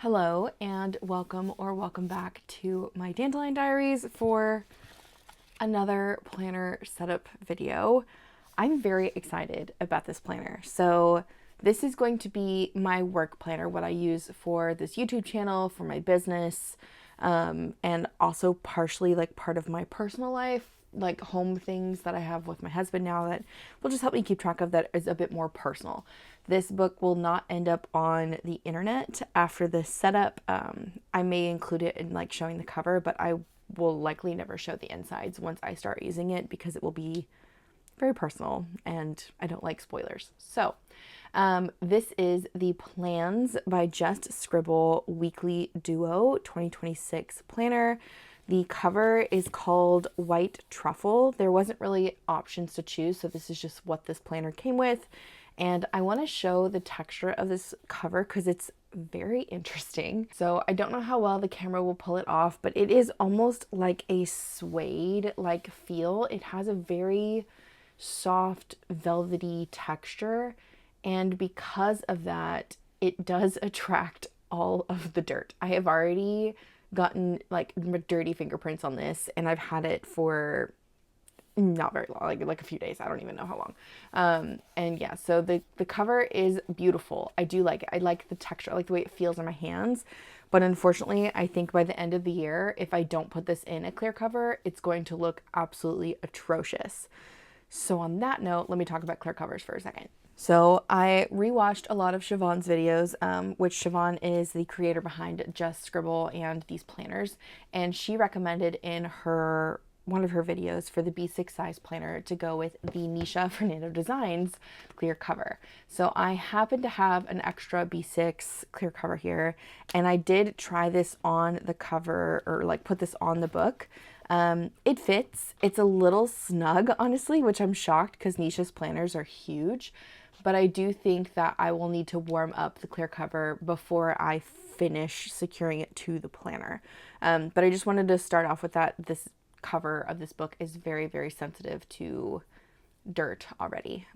Hello and welcome back to my Dandelion Diaries for another planner setup video. I'm very excited about this planner. So this is going to be my work planner, what I use for this YouTube channel, for my business, and also partially like part of my personal life, like home things that I have with my husband now that will just help me keep track of that is a bit more personal. This book will not end up on the internet after this setup. I may include it in like showing the cover, but I will likely never show the insides once I start using it because it will be very personal and I don't like spoilers. So this is the Plans by Just Scribble Weekly Duo 2026 planner. The cover is called White Truffle. There wasn't really options to choose, so this is just what this planner came with. And I want to show the texture of this cover because it's very interesting. So I don't know how well the camera will pull it off, but it is almost like a suede like feel. It has a very soft velvety texture, and because of that it does attract all of the dirt. I have already gotten like dirty fingerprints on this and I've had it for not very long, like a few days. I don't even know how long. And yeah, so the cover is beautiful. I do like it. I like the texture. I like the way it feels in my hands. But unfortunately, I think by the end of the year, if I don't put this in a clear cover, it's going to look absolutely atrocious. So on that note, let me talk about clear covers for a second. So I rewatched a lot of Siobhan's videos, which Siobhan is the creator behind Just Scribble and these planners. And she recommended in one of her videos for the B6 size planner to go with the Nisha Fernando Designs clear cover. So I happen to have an extra B6 clear cover here, and I did try this on the cover, or like put this on the book. It fits. It's a little snug, honestly, which I'm shocked because Nisha's planners are huge, but I do think that I will need to warm up the clear cover before I finish securing it to the planner. But I just wanted to start off with that. This cover of this book is very, very sensitive to dirt already.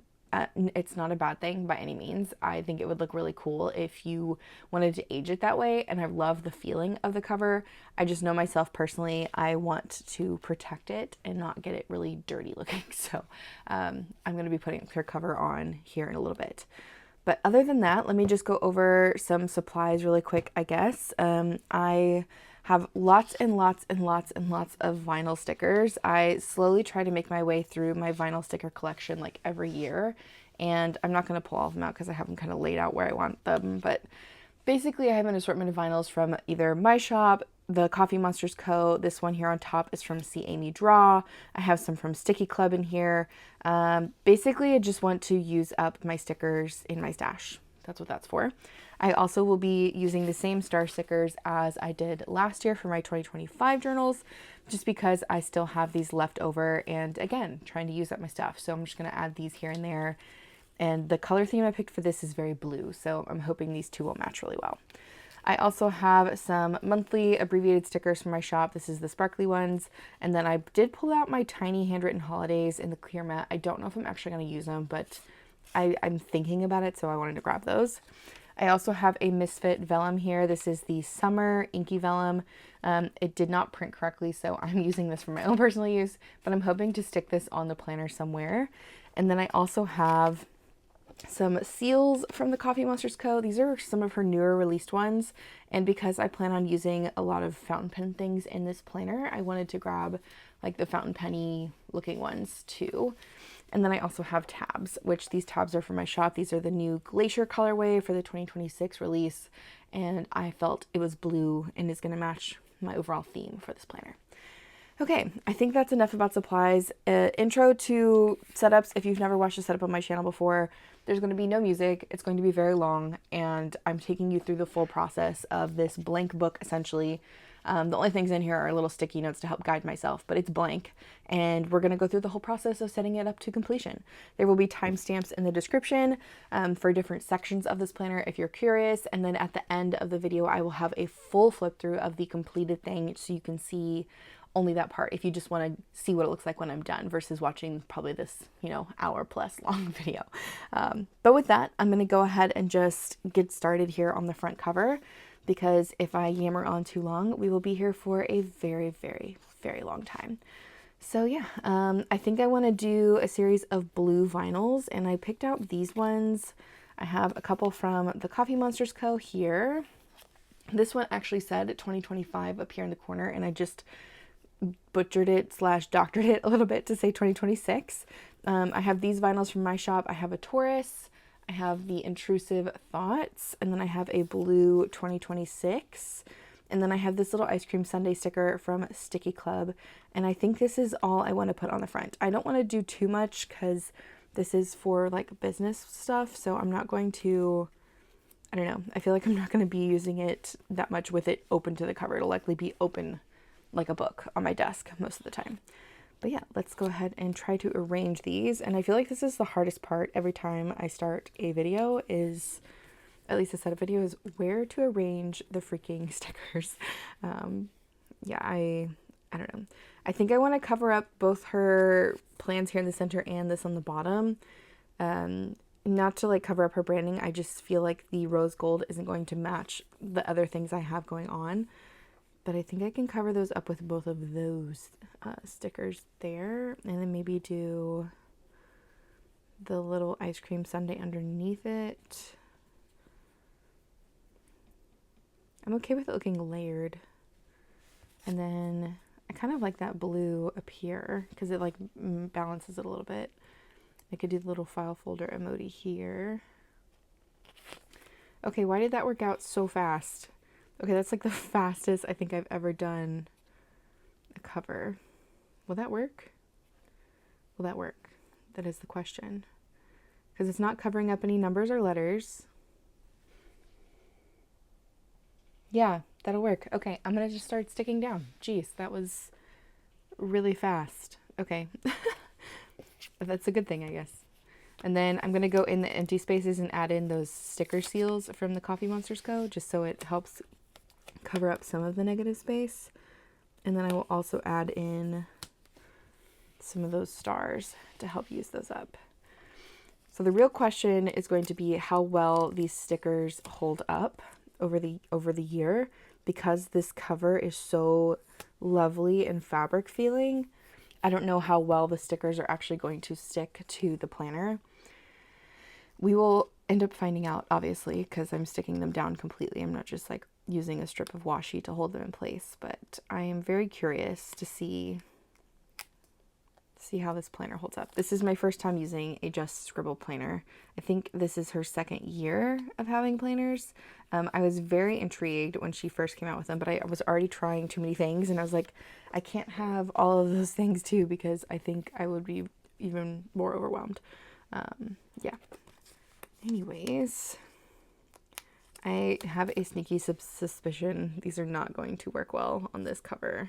It's not a bad thing by any means. I think it would look really cool if you wanted to age it that way, and I love the feeling of the cover. I just know myself personally, I want to protect it and not get it really dirty looking. So I'm going to be putting a clear cover on here in a little bit. But other than that, let me just go over some supplies really quick, I guess. I have lots and lots and lots and lots of vinyl stickers. I slowly try to make my way through my vinyl sticker collection like every year, and I'm not going to pull all of them out because I have them kind of laid out where I want them, but basically I have an assortment of vinyls from either my shop, the Coffee Monsters Co. This one here on top is from 𝗬𝗎𝗍. I have some from Sticky Club in here. Basically I just want to use up my stickers in my stash. That's what that's for. I also will be using the same star stickers as I did last year for my 2025 journals, just because I still have these left over, and again, trying to use up my stuff. So I'm just going to add these here and there. And the color theme I picked for this is very blue, so I'm hoping these two will match really well. I also have some monthly abbreviated stickers from my shop. This is the sparkly ones. And then I did pull out my tiny handwritten holidays in the clear matte. I don't know if I'm actually going to use them, but I'm thinking about it, so I wanted to grab those. I also have a Misfit vellum here. This is the Summer Inky Vellum. It did not print correctly, so I'm using this for my own personal use, but I'm hoping to stick this on the planner somewhere. And then I also have some seals from the Coffee Monsters Co. These are some of her newer released ones, and because I plan on using a lot of fountain pen things in this planner, I wanted to grab like the fountain penny looking ones too. And then I also have tabs, which these tabs are from my shop. These are the new Glacier colorway for the 2026 release, and I felt it was blue and is going to match my overall theme for this planner. Okay, I think that's enough about supplies. Intro to setups. If you've never watched a setup on my channel before, there's going to be no music. It's going to be very long, and I'm taking you through the full process of this blank book, essentially. The only things in here are little sticky notes to help guide myself, but it's blank, and we're going to go through the whole process of setting it up to completion. There will be timestamps in the description for different sections of this planner if you're curious, and then at the end of the video I will have a full flip through of the completed thing so you can see only that part if you just want to see what it looks like when I'm done versus watching probably this, hour plus long video. But with that, I'm going to go ahead and just get started here on the front cover. because if I yammer on too long, we will be here for a very, very, very long time. So yeah, I think I want to do a series of blue vinyls, and I picked out these ones. I have a couple from the 𝗏𝗏 here. This one actually said 2025 up here in the corner, and I just butchered it / doctored it a little bit to say 2026. I have these vinyls from my shop. I have a Taurus, I have the Intrusive Thoughts, and then I have a blue 2026. And then I have this little ice cream sundae sticker from Sticky Club. And I think this is all I want to put on the front. I don't want to do too much because this is for like business stuff. So I'm not going to, I don't know. I feel like I'm not going to be using it that much with it open to the cover. It'll likely be open like a book on my desk most of the time. But yeah, let's go ahead and try to arrange these. And I feel like this is the hardest part every time I start a video is, at least a set of videos, where to arrange the freaking stickers. Yeah, I don't know. I think I want to cover up both her plans here in the center and this on the bottom. Not to like cover up her branding. I just feel like the rose gold isn't going to match the other things I have going on. But I think I can cover those up with both of those stickers there. And then maybe do the little ice cream sundae underneath it. I'm okay with it looking layered. And then I kind of like that blue up here because it like balances it a little bit. I could do the little file folder emoji here. Okay, why did that work out so fast? Okay, that's like the fastest I think I've ever done a cover. Will that work? Will that work? That is the question. Because it's not covering up any numbers or letters. Yeah, that'll work. Okay, I'm going to just start sticking down. Jeez, that was really fast. Okay. That's a good thing, I guess. And then I'm going to go in the empty spaces and add in those sticker seals from the 𝗏𝗏 just so it helps cover up some of the negative space. And then I will also add in some of those stars to help use those up. So the real question is going to be how well these stickers hold up over the year, because this cover is so lovely and fabric feeling. I don't know how well the stickers are actually going to stick to the planner. We will end up finding out, obviously, because I'm sticking them down completely. I'm not just like using a strip of washi to hold them in place, but I am very curious to see how this planner holds up. This is my first time using a Just Scribble planner. I think this is her second year of having planners. I was very intrigued when she first came out with them, but I was already trying too many things, and I was like, I can't have all of those things too, because I think I would be even more overwhelmed. Yeah. Anyways, I have a sneaky suspicion these are not going to work well on this cover,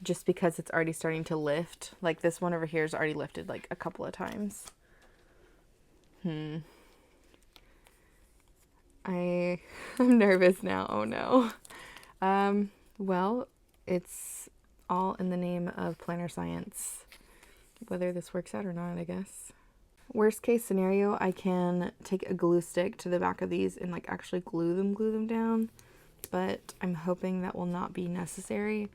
just because it's already starting to lift. Like this one over here is already lifted like a couple of times. I'm nervous now. Oh no. Well, it's all in the name of planner science, whether this works out or not, I guess. Worst case scenario, I can take a glue stick to the back of these and like actually glue them down, but I'm hoping that will not be necessary.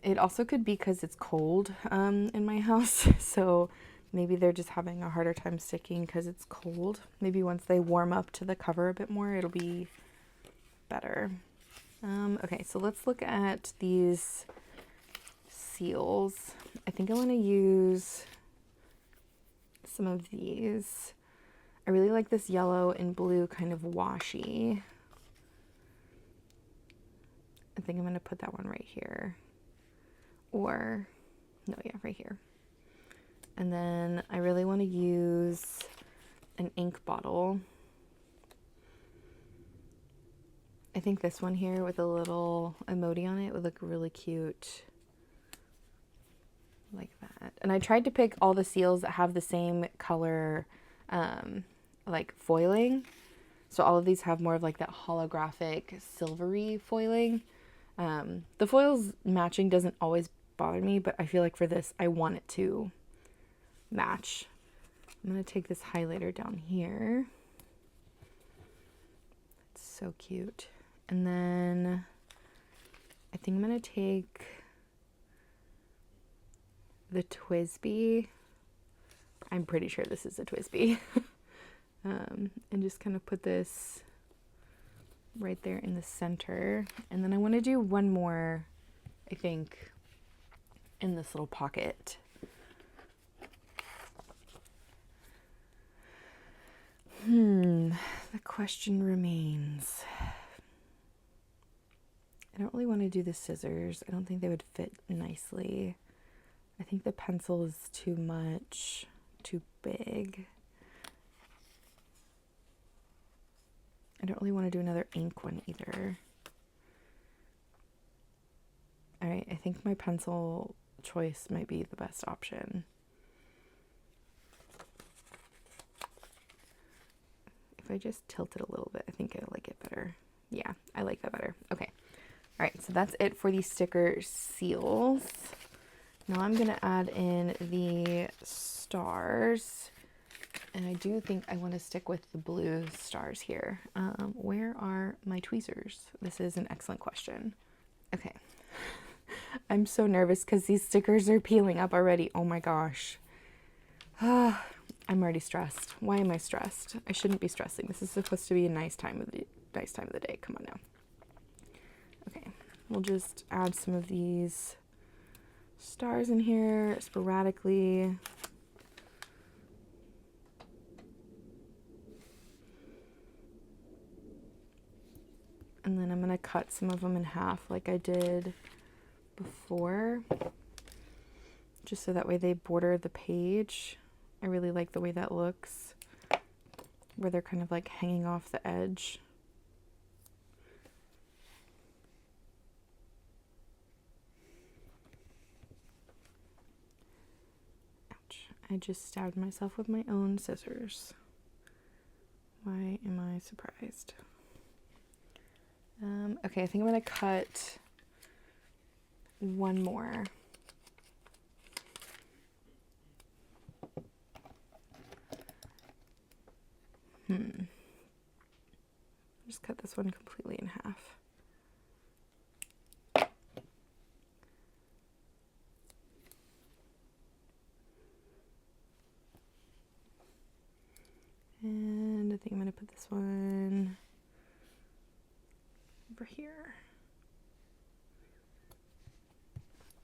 It also could be because it's cold in my house, so maybe they're just having a harder time sticking because it's cold. Maybe once they warm up to the cover a bit more, it'll be better. Okay, so let's look at these seals. I think I want to use some of these. I really like this yellow and blue kind of washi. I think I'm going to put that one right here. Or, no, yeah, right here. And then I really want to use an ink bottle. I think this one here with a little emoji on it would look really cute. Like that. And I tried to pick all the seals that have the same color, like foiling. So all of these have more of like that holographic silvery foiling. The foils matching doesn't always bother me, but I feel like for this, I want it to match. I'm going to take this highlighter down here. It's So cute. And then I think I'm gonna take the 𝗬𝗁𝗏. I'm pretty sure this is a 𝗬𝗁𝗏. And just kind of put this right there in the center. And then I want to do one more, I think, in this little pocket. The question remains. I don't really want to do the scissors. I don't think they would fit nicely. I think the pencil is too much, too big. I don't really want to do another ink one either. All right, I think my pencil choice might be the best option. If I just tilt it a little bit, I think I like it better. Yeah, I like that better. Okay. All right, so that's it for the sticker seals. Now I'm gonna add in the stars. And I do think I want to stick with the blue stars here. Where are my tweezers? This is an excellent question. Okay. I'm so nervous because these stickers are peeling up already. Oh my gosh. I'm already stressed. Why am I stressed? I shouldn't be stressing. This is supposed to be a nice time of the day. Come on now. Okay. We'll just add some of these stars in here sporadically. And then I'm going to cut some of them in half like I did before, just so that way they border the page. I really like the way that looks, where they're kind of like hanging off the edge. Ouch. I just stabbed myself with my own scissors. Why am I surprised? Okay, I think I'm going to cut one more. Just cut this one completely in half. And I think I'm going to put this one over here.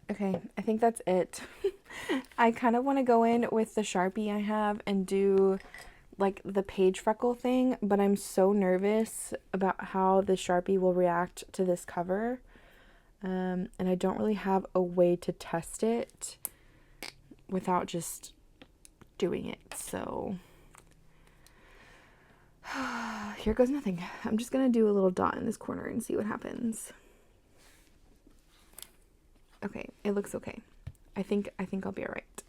Okay, I think that's it. I kind of want to go in with the Sharpie I have and do like the page freckle thing, but I'm so nervous about how the Sharpie will react to this cover. And I don't really have a way to test it without just doing it. So here goes nothing. I'm just gonna do a little dot in this corner and see what happens. Okay, it looks okay. I think I'll be all right.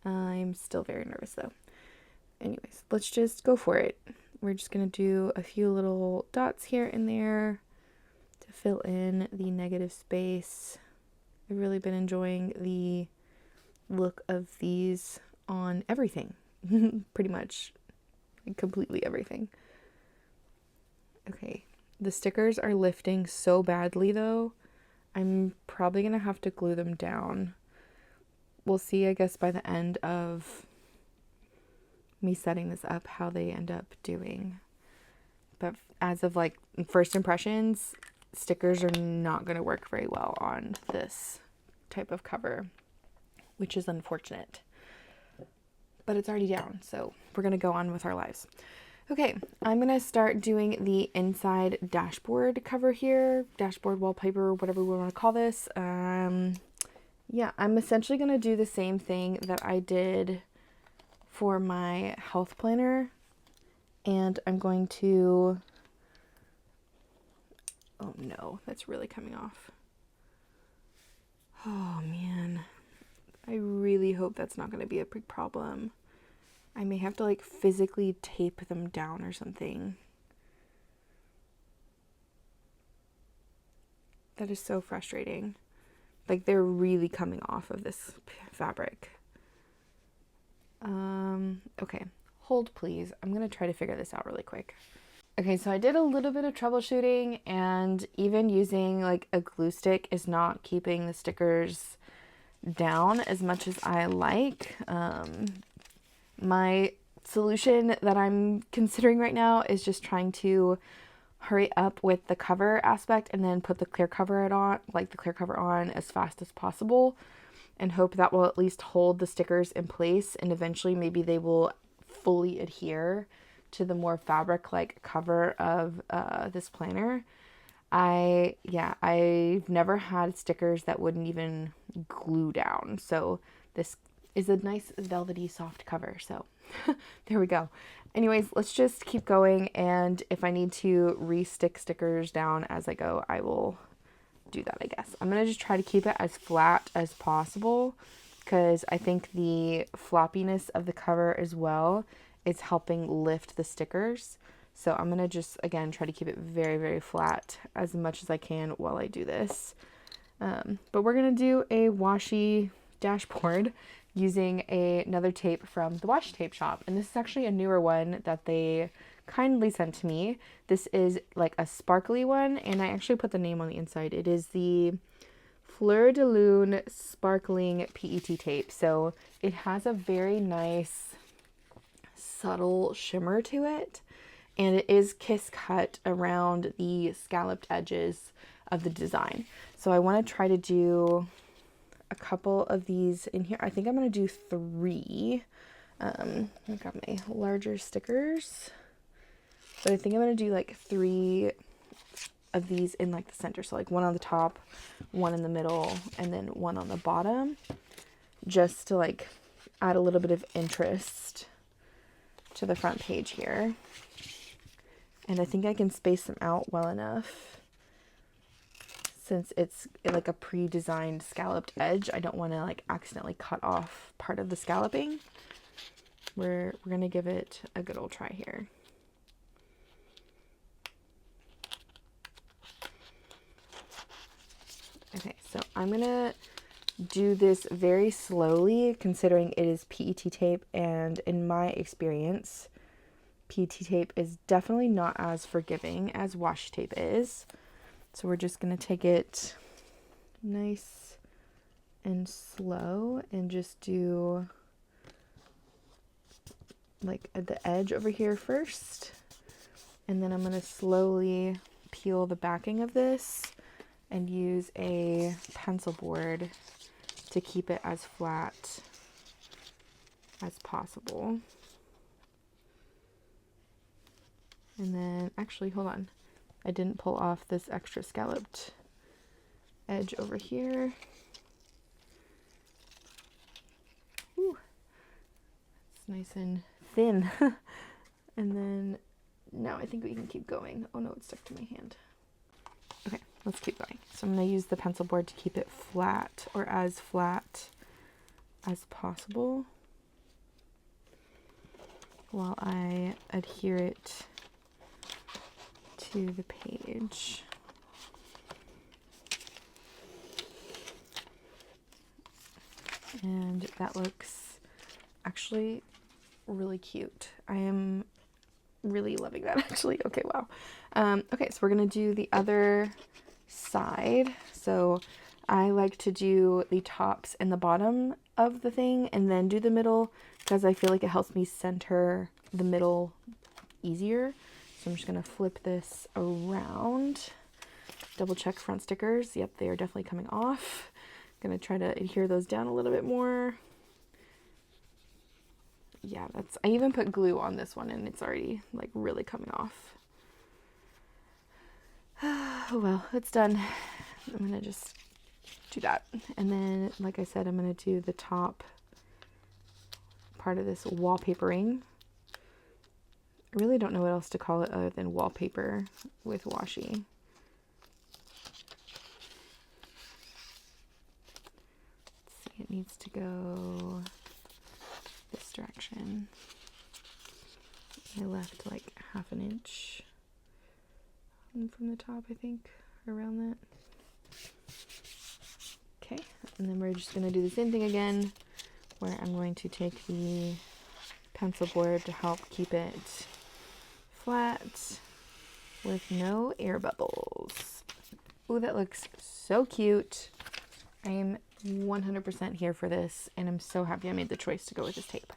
I'm still very nervous though. Anyways, let's just go for it. We're just gonna do a few little dots here and there to fill in the negative space. I've really been enjoying the look of these on everything. Pretty much completely everything. Okay, the stickers are lifting so badly though. I'm probably gonna have to glue them down. We'll see, I guess, by the end of me setting this up how they end up doing. But as of like first impressions, stickers are not going to work very well on this type of cover, which is unfortunate. But it's already down, so we're going to go on with our lives. Okay, I'm going to start doing the inside dashboard cover here, dashboard wallpaper, whatever we want to call this. Yeah, I'm essentially going to do the same thing that I did for my health planner, and I'm going to, oh no, that's really coming off. Oh man, I really hope that's not going to be a big problem. I may have to like physically tape them down or something. That is so frustrating. Like they're really coming off of this fabric. Okay, hold please. I'm gonna try to figure this out really quick. Okay, so I did a little bit of troubleshooting, and even using like a glue stick is not keeping the stickers down as much as I like. My solution that I'm considering right now is just trying to hurry up with the cover aspect and then put the clear cover on as fast as possible, and hope that will at least hold the stickers in place, and eventually maybe they will fully adhere to the more fabric like cover of this planner. I've never had stickers that wouldn't even glue down, so this is a nice velvety soft cover, so there we go. Anyways, let's just keep going, and if I need to re-stick stickers down as I go, I will do that, I guess. I'm gonna just try to keep it as flat as possible, because I think the floppiness of the cover as well is helping lift the stickers. So I'm gonna just, again, try to keep it very, very flat as much as I can while I do this. But we're gonna do a washi dashboard using another tape from the Washi Tape Shop. And this is actually a newer one that they kindly sent to me. This is like a sparkly one, and I actually put the name on the inside. It is the Fleur de Lune Sparkling PET Tape. So it has a very nice subtle shimmer to it, and it is kiss cut around the scalloped edges of the design. So I want to try to do a couple of these in here. I think I'm going to do 3. I got my larger stickers, but I think I'm going to do like 3 of these in like the center. So like 1 on the top, 1 in the middle, and then 1 on the bottom, just to like add a little bit of interest to the front page here. And I think I can space them out well enough, since it's like a pre-designed scalloped edge. I don't want to like accidentally cut off part of the scalloping. We're gonna give it a good old try here. Okay, so I'm gonna do this very slowly, considering it is PET tape, and in my experience, PET tape is definitely not as forgiving as washi tape is. So we're just gonna take it nice and slow and just do like at the edge over here first, and then I'm gonna slowly peel the backing of this and use a pencil board to keep it as flat as possible. And then, actually, hold on. I didn't pull off this extra scalloped edge over here. Ooh, it's nice and thin. And then, now I think we can keep going. Oh no, it's stuck to my hand. Okay, let's keep going. So I'm going to use the pencil board to keep it flat, or as flat as possible, while I adhere it to the page. And that looks actually really cute. I am really loving that, actually. Okay, wow. Okay, so we're gonna do the other side. So I like to do the tops and the bottom of the thing and then do the middle, because I feel like it helps me center the middle easier. So I'm just gonna flip this around, double check front stickers. Yep, they are definitely coming off. Gonna try to adhere those down a little bit more. Yeah, I even put glue on this one and it's already like really coming off. Oh well, it's done. I'm gonna just do that. And then, like I said, I'm gonna do the top part of this wallpapering. I really don't know what else to call it other than wallpaper with washi. Let's see, it needs to go this direction. I left like 1/2 inch from the top, I think, around that. Okay, and then we're just going to do the same thing again, where I'm going to take the pencil board to help keep it flat, with no air bubbles. Ooh, that looks so cute. I'm 100% here for this, and I'm so happy I made the choice to go with this tape.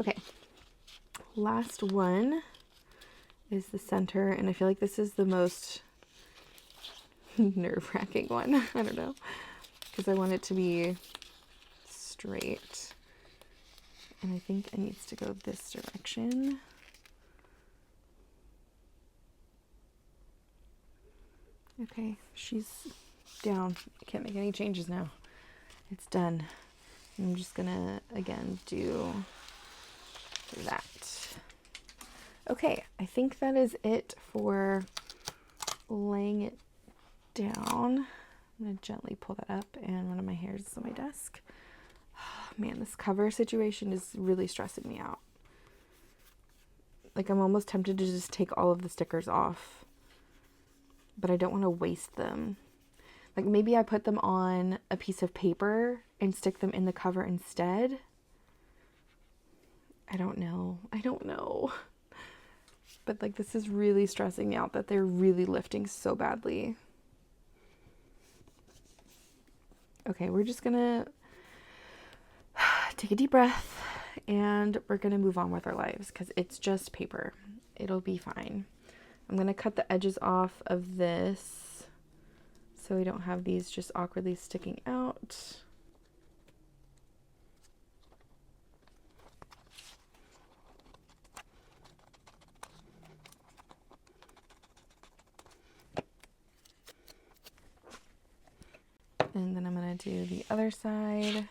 Okay, last one is the center, and I feel like this is the most nerve-wracking one. I don't know, because I want it to be straight, and I think it needs to go this direction. Okay, she's down. I can't make any changes now. It's done. I'm just gonna again do that. Okay, I think that is it for laying it down. I'm gonna gently pull that up, and one of my hairs is on my desk. Man, this cover situation is really stressing me out. Like, I'm almost tempted to just take all of the stickers off, but I don't want to waste them. Like, maybe I put them on a piece of paper and stick them in the cover instead. I don't know. But like, this is really stressing me out that they're really lifting so badly. Okay, we're just gonna take a deep breath, and we're gonna move on with our lives because it's just paper. It'll be fine. I'm gonna cut the edges off of this so we don't have these just awkwardly sticking out. And then I'm gonna do the other side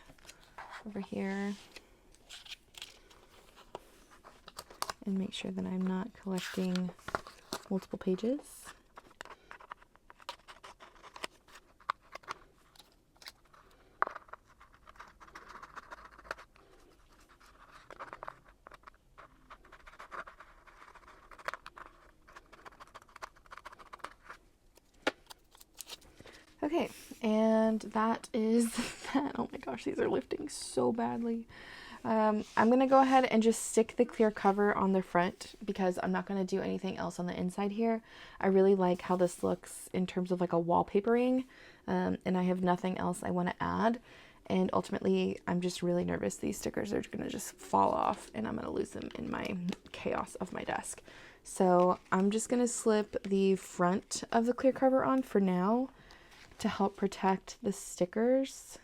over here and make sure that I'm not collecting multiple pages. Okay, and that is that. Oh my gosh, these are lifting so badly. I'm going to go ahead and just stick the clear cover on the front because I'm not going to do anything else on the inside here. I really like how this looks in terms of like a wallpapering, and I have nothing else I want to add. And ultimately, I'm just really nervous these stickers are going to just fall off and I'm going to lose them in my chaos of my desk. So I'm just going to slip the front of the clear cover on for now to help protect the stickers.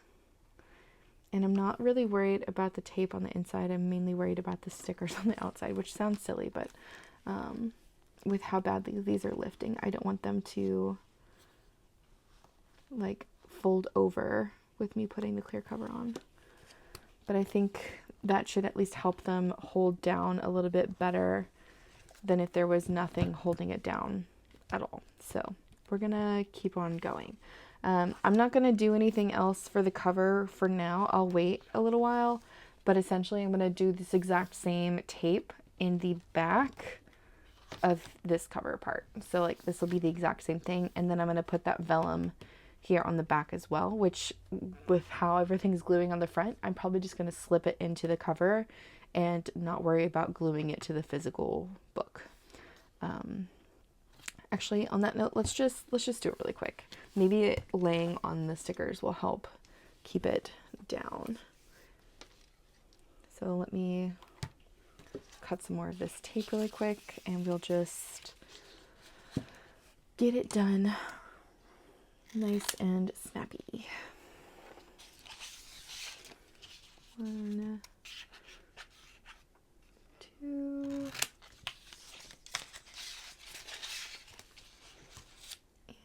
And I'm not really worried about the tape on the inside. I'm mainly worried about the stickers on the outside, which sounds silly, but with how badly these are lifting, I don't want them to like fold over with me putting the clear cover on. But I think that should at least help them hold down a little bit better than if there was nothing holding it down at all. So we're gonna keep on going. I'm not going to do anything else for the cover for now. I'll wait a little while, but essentially I'm going to do this exact same tape in the back of this cover part. So like this will be the exact same thing. And then I'm going to put that vellum here on the back as well, which with how everything's gluing on the front, I'm probably just going to slip it into the cover and not worry about gluing it to the physical book. Actually, on that note, let's just do it really quick. Maybe laying on the stickers will help keep it down. So let me cut some more of this tape really quick and we'll just get it done nice and snappy. 1, 2,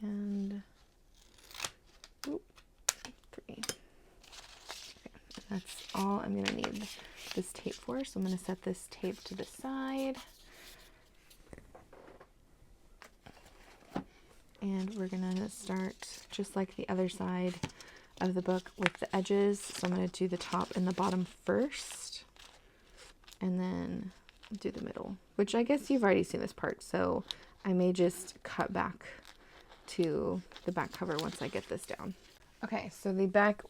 and 3. Okay, that's all I'm going to need this tape for. So I'm going to set this tape to the side. And we're going to start just like the other side of the book with the edges. So I'm going to do the top and the bottom first, and then do the middle, which I guess you've already seen this part. So I may just cut back to the back cover once I get this down. Okay, so the back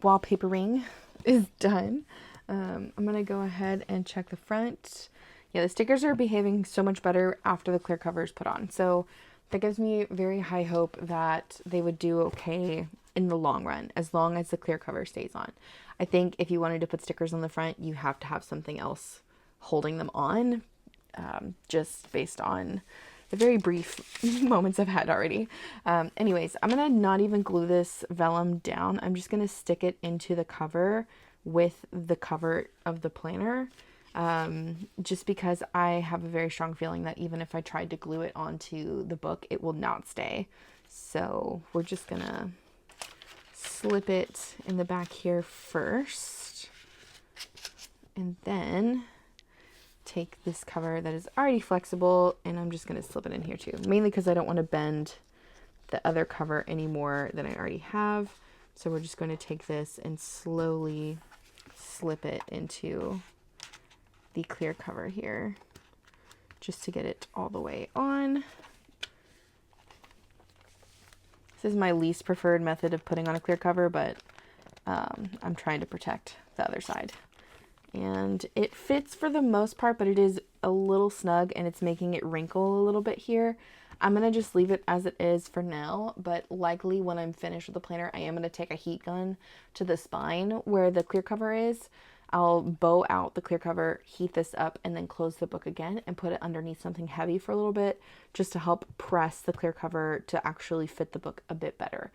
wallpapering is done. I'm gonna go ahead and check the front. Yeah, the stickers are behaving so much better after the clear cover is put on. So that gives me very high hope that they would do okay in the long run, as long as the clear cover stays on. I think if you wanted to put stickers on the front, you have to have something else holding them on, just based on the very brief moments I've had already. Anyways, I'm going to not even glue this vellum down. I'm just going to stick it into the cover with the cover of the planner. Just because I have a very strong feeling that even if I tried to glue it onto the book, it will not stay. So we're just gonna slip it in the back here first, and then take this cover that is already flexible, and I'm just gonna slip it in here too, mainly because I don't want to bend the other cover any more than I already have. So we're just going to take this and slowly slip it into the clear cover here, just to get it all the way on. This is my least preferred method of putting on a clear cover, but I'm trying to protect the other side. And it fits for the most part, but it is a little snug and it's making it wrinkle a little bit here. I'm going to just leave it as it is for now, but likely when I'm finished with the planner, I am going to take a heat gun to the spine where the clear cover is. I'll bow out the clear cover, heat this up, and then close the book again and put it underneath something heavy for a little bit, just to help press the clear cover to actually fit the book a bit better.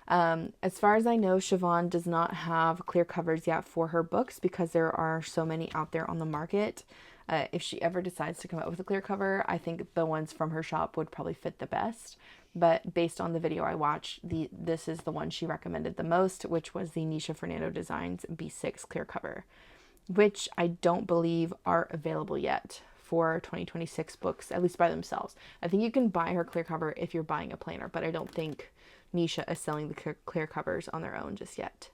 As far as I know, 𝗬𝗏 does not have clear covers yet for her books because there are so many out there on the market. If she ever decides to come out with a clear cover, I think the ones from her shop would probably fit the best. But based on the video I watched, this is the one she recommended the most, which was the Nisha Fernando Designs B6 clear cover, which I don't believe are available yet for 2026 books, at least by themselves. I think you can buy her clear cover if you're buying a planner, but I don't think Nisha is selling the clear covers on their own just yet.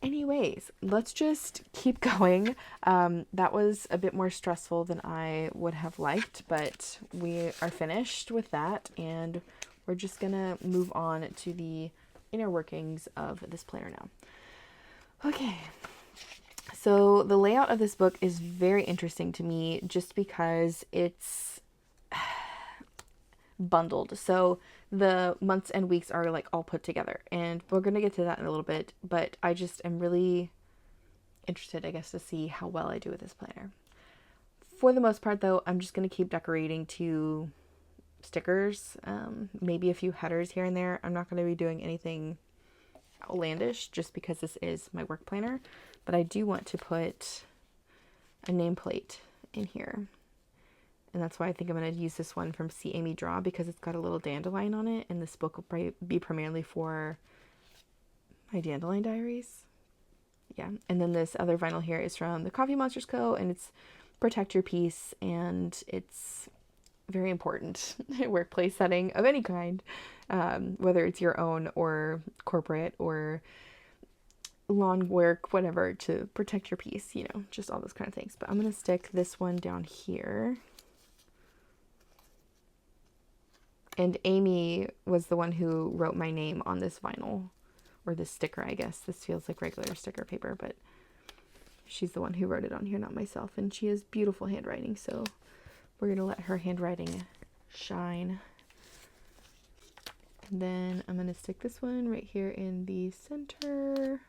Anyways, let's just keep going. That was a bit more stressful than I would have liked, but we are finished with that, and we're just gonna move on to the inner workings of this planner now. Okay, so the layout of this book is very interesting to me just because it's bundled. So the months and weeks are like all put together, and we're going to get to that in a little bit, but I just am really interested, I guess, to see how well I do with this planner. For the most part though, I'm just going to keep decorating to stickers, maybe a few headers here and there. I'm not going to be doing anything outlandish just because this is my work planner, but I do want to put a nameplate in here. And that's why I think I'm going to use this one from 𝗬𝗏 because it's got a little dandelion on it, and this book will probably be primarily for my dandelion diaries. Yeah, and then this other vinyl here is from the Coffee Monsters Co., and it's Protect Your Peace, and it's very important workplace setting of any kind, whether it's your own or corporate or lawn work, whatever, to protect your peace, you know, just all those kind of things. But I'm going to stick this one down here. And Amy was the one who wrote my name on this vinyl, or this sticker, I guess. This feels like regular sticker paper, but she's the one who wrote it on here, not myself. And she has beautiful handwriting, so we're going to let her handwriting shine. And then I'm going to stick this one right here in the center.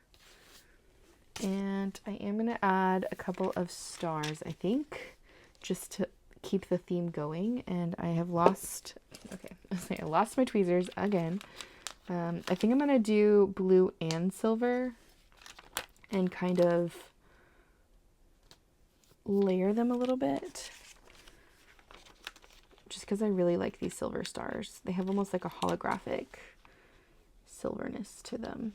And I am going to add a couple of stars, I think, just to keep the theme going. And I have lost, I lost my tweezers again. I think I'm gonna do blue and silver and kind of layer them a little bit, just because I really like these silver stars. They have almost like a holographic silverness to them.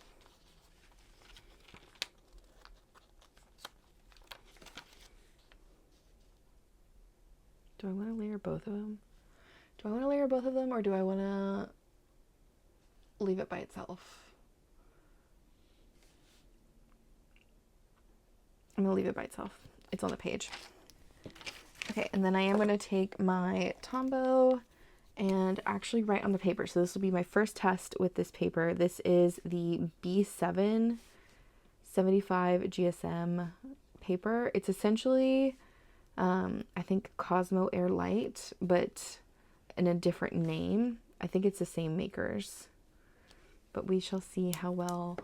Do I want to layer both of them? Do I want to layer both of them, or do I want to leave it by itself? I'm going to leave it by itself. It's on the page. Okay, and then I am going to take my Tombow and actually write on the paper. So this will be my first test with this paper. This is the B7 75 GSM paper. It's essentially I think 𝗦𝗫, but in a different name. I think it's the same makers, but we shall see how well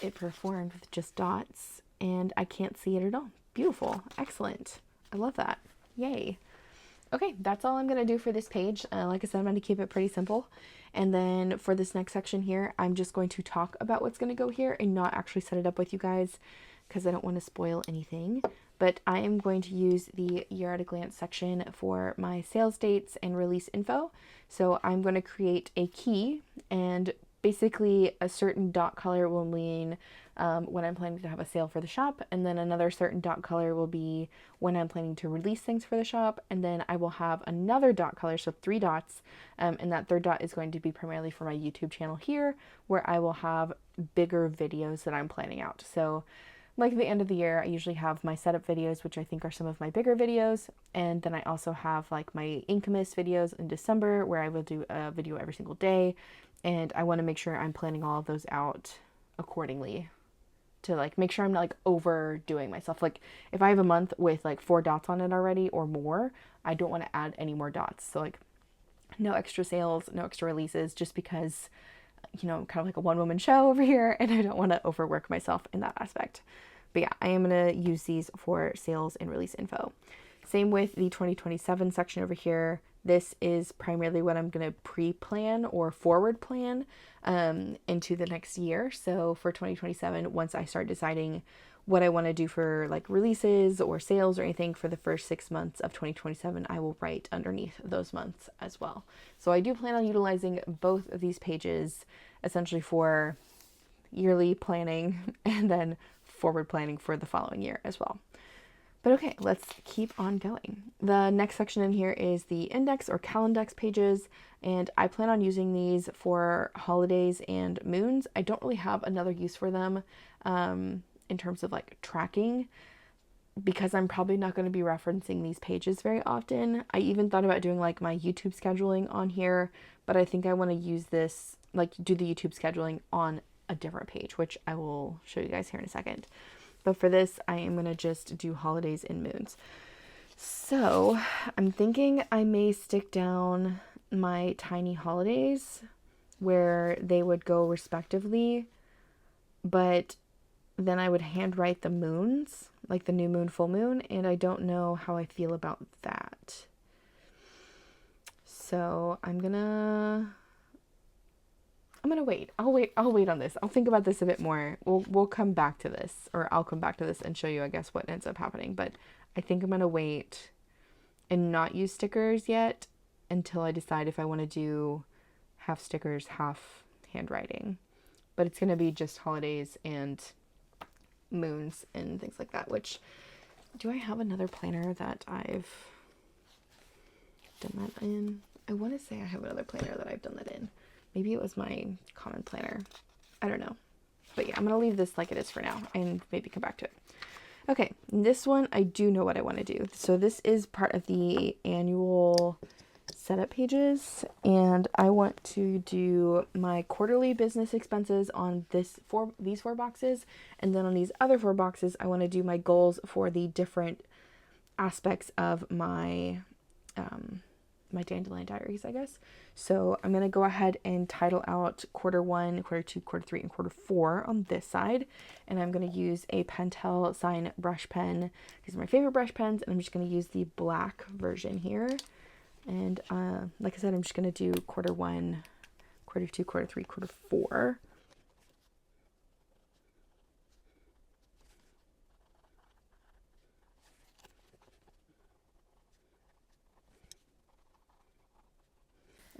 it performed with just dots, and I can't see it at all. Beautiful. Excellent. I love that. Yay. Okay, that's all I'm going to do for this page. Like I said, I'm going to keep it pretty simple. And then for this next section here, I'm just going to talk about what's going to go here and not actually set it up with you guys because I don't want to spoil anything. But I am going to use the year at a glance section for my sales dates and release info. So I'm going to create a key, and basically a certain dot color will mean when I'm planning to have a sale for the shop, and then another certain dot color will be when I'm planning to release things for the shop, and then I will have another dot color, so 3 dots, and that third dot is going to be primarily for my YouTube channel here, where I will have bigger videos that I'm planning out. So like at the end of the year, I usually have my setup videos, which I think are some of my bigger videos, and then I also have like my 𝗖𝗵𝐼ce videos in December, where I will do a video every single day, and I want to make sure I'm planning all of those out accordingly to like make sure I'm not like overdoing myself. Like if I have a month with like 4 dots on it already or more, I don't want to add any more dots. So like no extra sales, no extra releases, just because, you know, I'm kind of like a one-woman show over here and I don't want to overwork myself in that aspect. But yeah, I am going to use these for sales and release info. Same with the 2027 section over here. This is primarily what I'm going to pre-plan or forward plan into the next year. So for 2027, once I start deciding what I want to do for like releases or sales or anything for the first 6 months of 2027, I will write underneath those months as well. So I do plan on utilizing both of these pages essentially for yearly planning and then forward planning for the following year as well. But okay, let's keep on going. The next section in here is the index or calendex pages, and I plan on using these for holidays and moons. I don't really have another use for them in terms of like tracking, because I'm probably not going to be referencing these pages very often. I even thought about doing like my YouTube scheduling on here, but I think I want to use this, like do the YouTube scheduling on a different page, which I will show you guys here in a second. But for this, I am going to just do holidays and moons. So I'm thinking I may stick down my tiny holidays where they would go respectively, but then I would handwrite the moons, like the new moon, full moon, and I don't know how I feel about that. So I'm gonna wait. I'll wait on this. I'll think about this a bit more. We'll come back to this, or I'll come back to this and show you, I guess, what ends up happening. But I think I'm gonna wait and not use stickers yet until I decide if I want to do half stickers, half handwriting. But it's gonna be just holidays and moons and things like that. Which, do I have another planner that I've done that in? I want to say I have another planner that I've done that in. Maybe it was my common planner. I don't know. But yeah, I'm going to leave this like it is for now and maybe come back to it. Okay, this one, I do know what I want to do. So this is part of the annual setup pages, and I want to do my quarterly business expenses on these 4 boxes, and then on these other 4 boxes, I want to do my goals for the different aspects of my my Dandelion Diaries, I guess. So I'm going to go ahead and title out quarter 1, quarter 2, quarter 3, and quarter 4 on this side. And I'm going to use a Pentel Sign brush pen. These are my favorite brush pens, and I'm just going to use the black version here. And like I said, I'm just going to do quarter 1, quarter 2, quarter 3, quarter 4.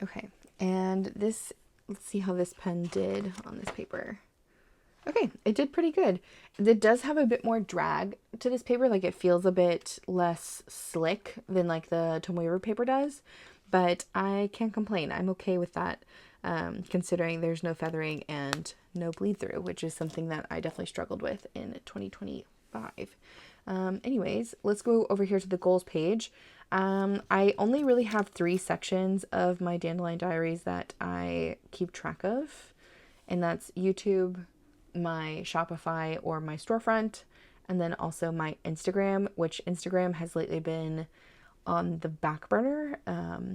Okay, and this, let's see how this pen did on this paper. Okay, it did pretty good. It does have a bit more drag to this paper, like it feels a bit less slick than like the Tomoe paper does, but I can't complain. I'm okay with that, considering there's no feathering and no bleed through, which is something that I definitely struggled with in 2025. Anyways, let's go over here to the goals page. I only really have 3 sections of my Dandelion Diaries that I keep track of, and that's YouTube, my Shopify or my storefront, and then also my Instagram, which Instagram has lately been on the back burner,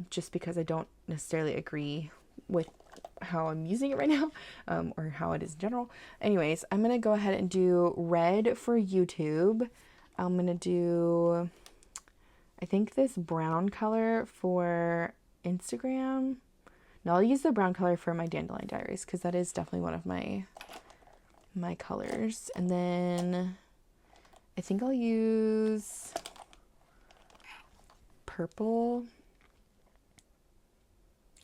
just because I don't necessarily agree with how I'm using it right now, or how it is in general. Anyways, I'm gonna go ahead and do red for YouTube. I'm gonna do, I think, this brown color for Instagram. No, I'll use the brown color for my Dandelion Diaries, because that is definitely one of my colors. And then I think I'll use purple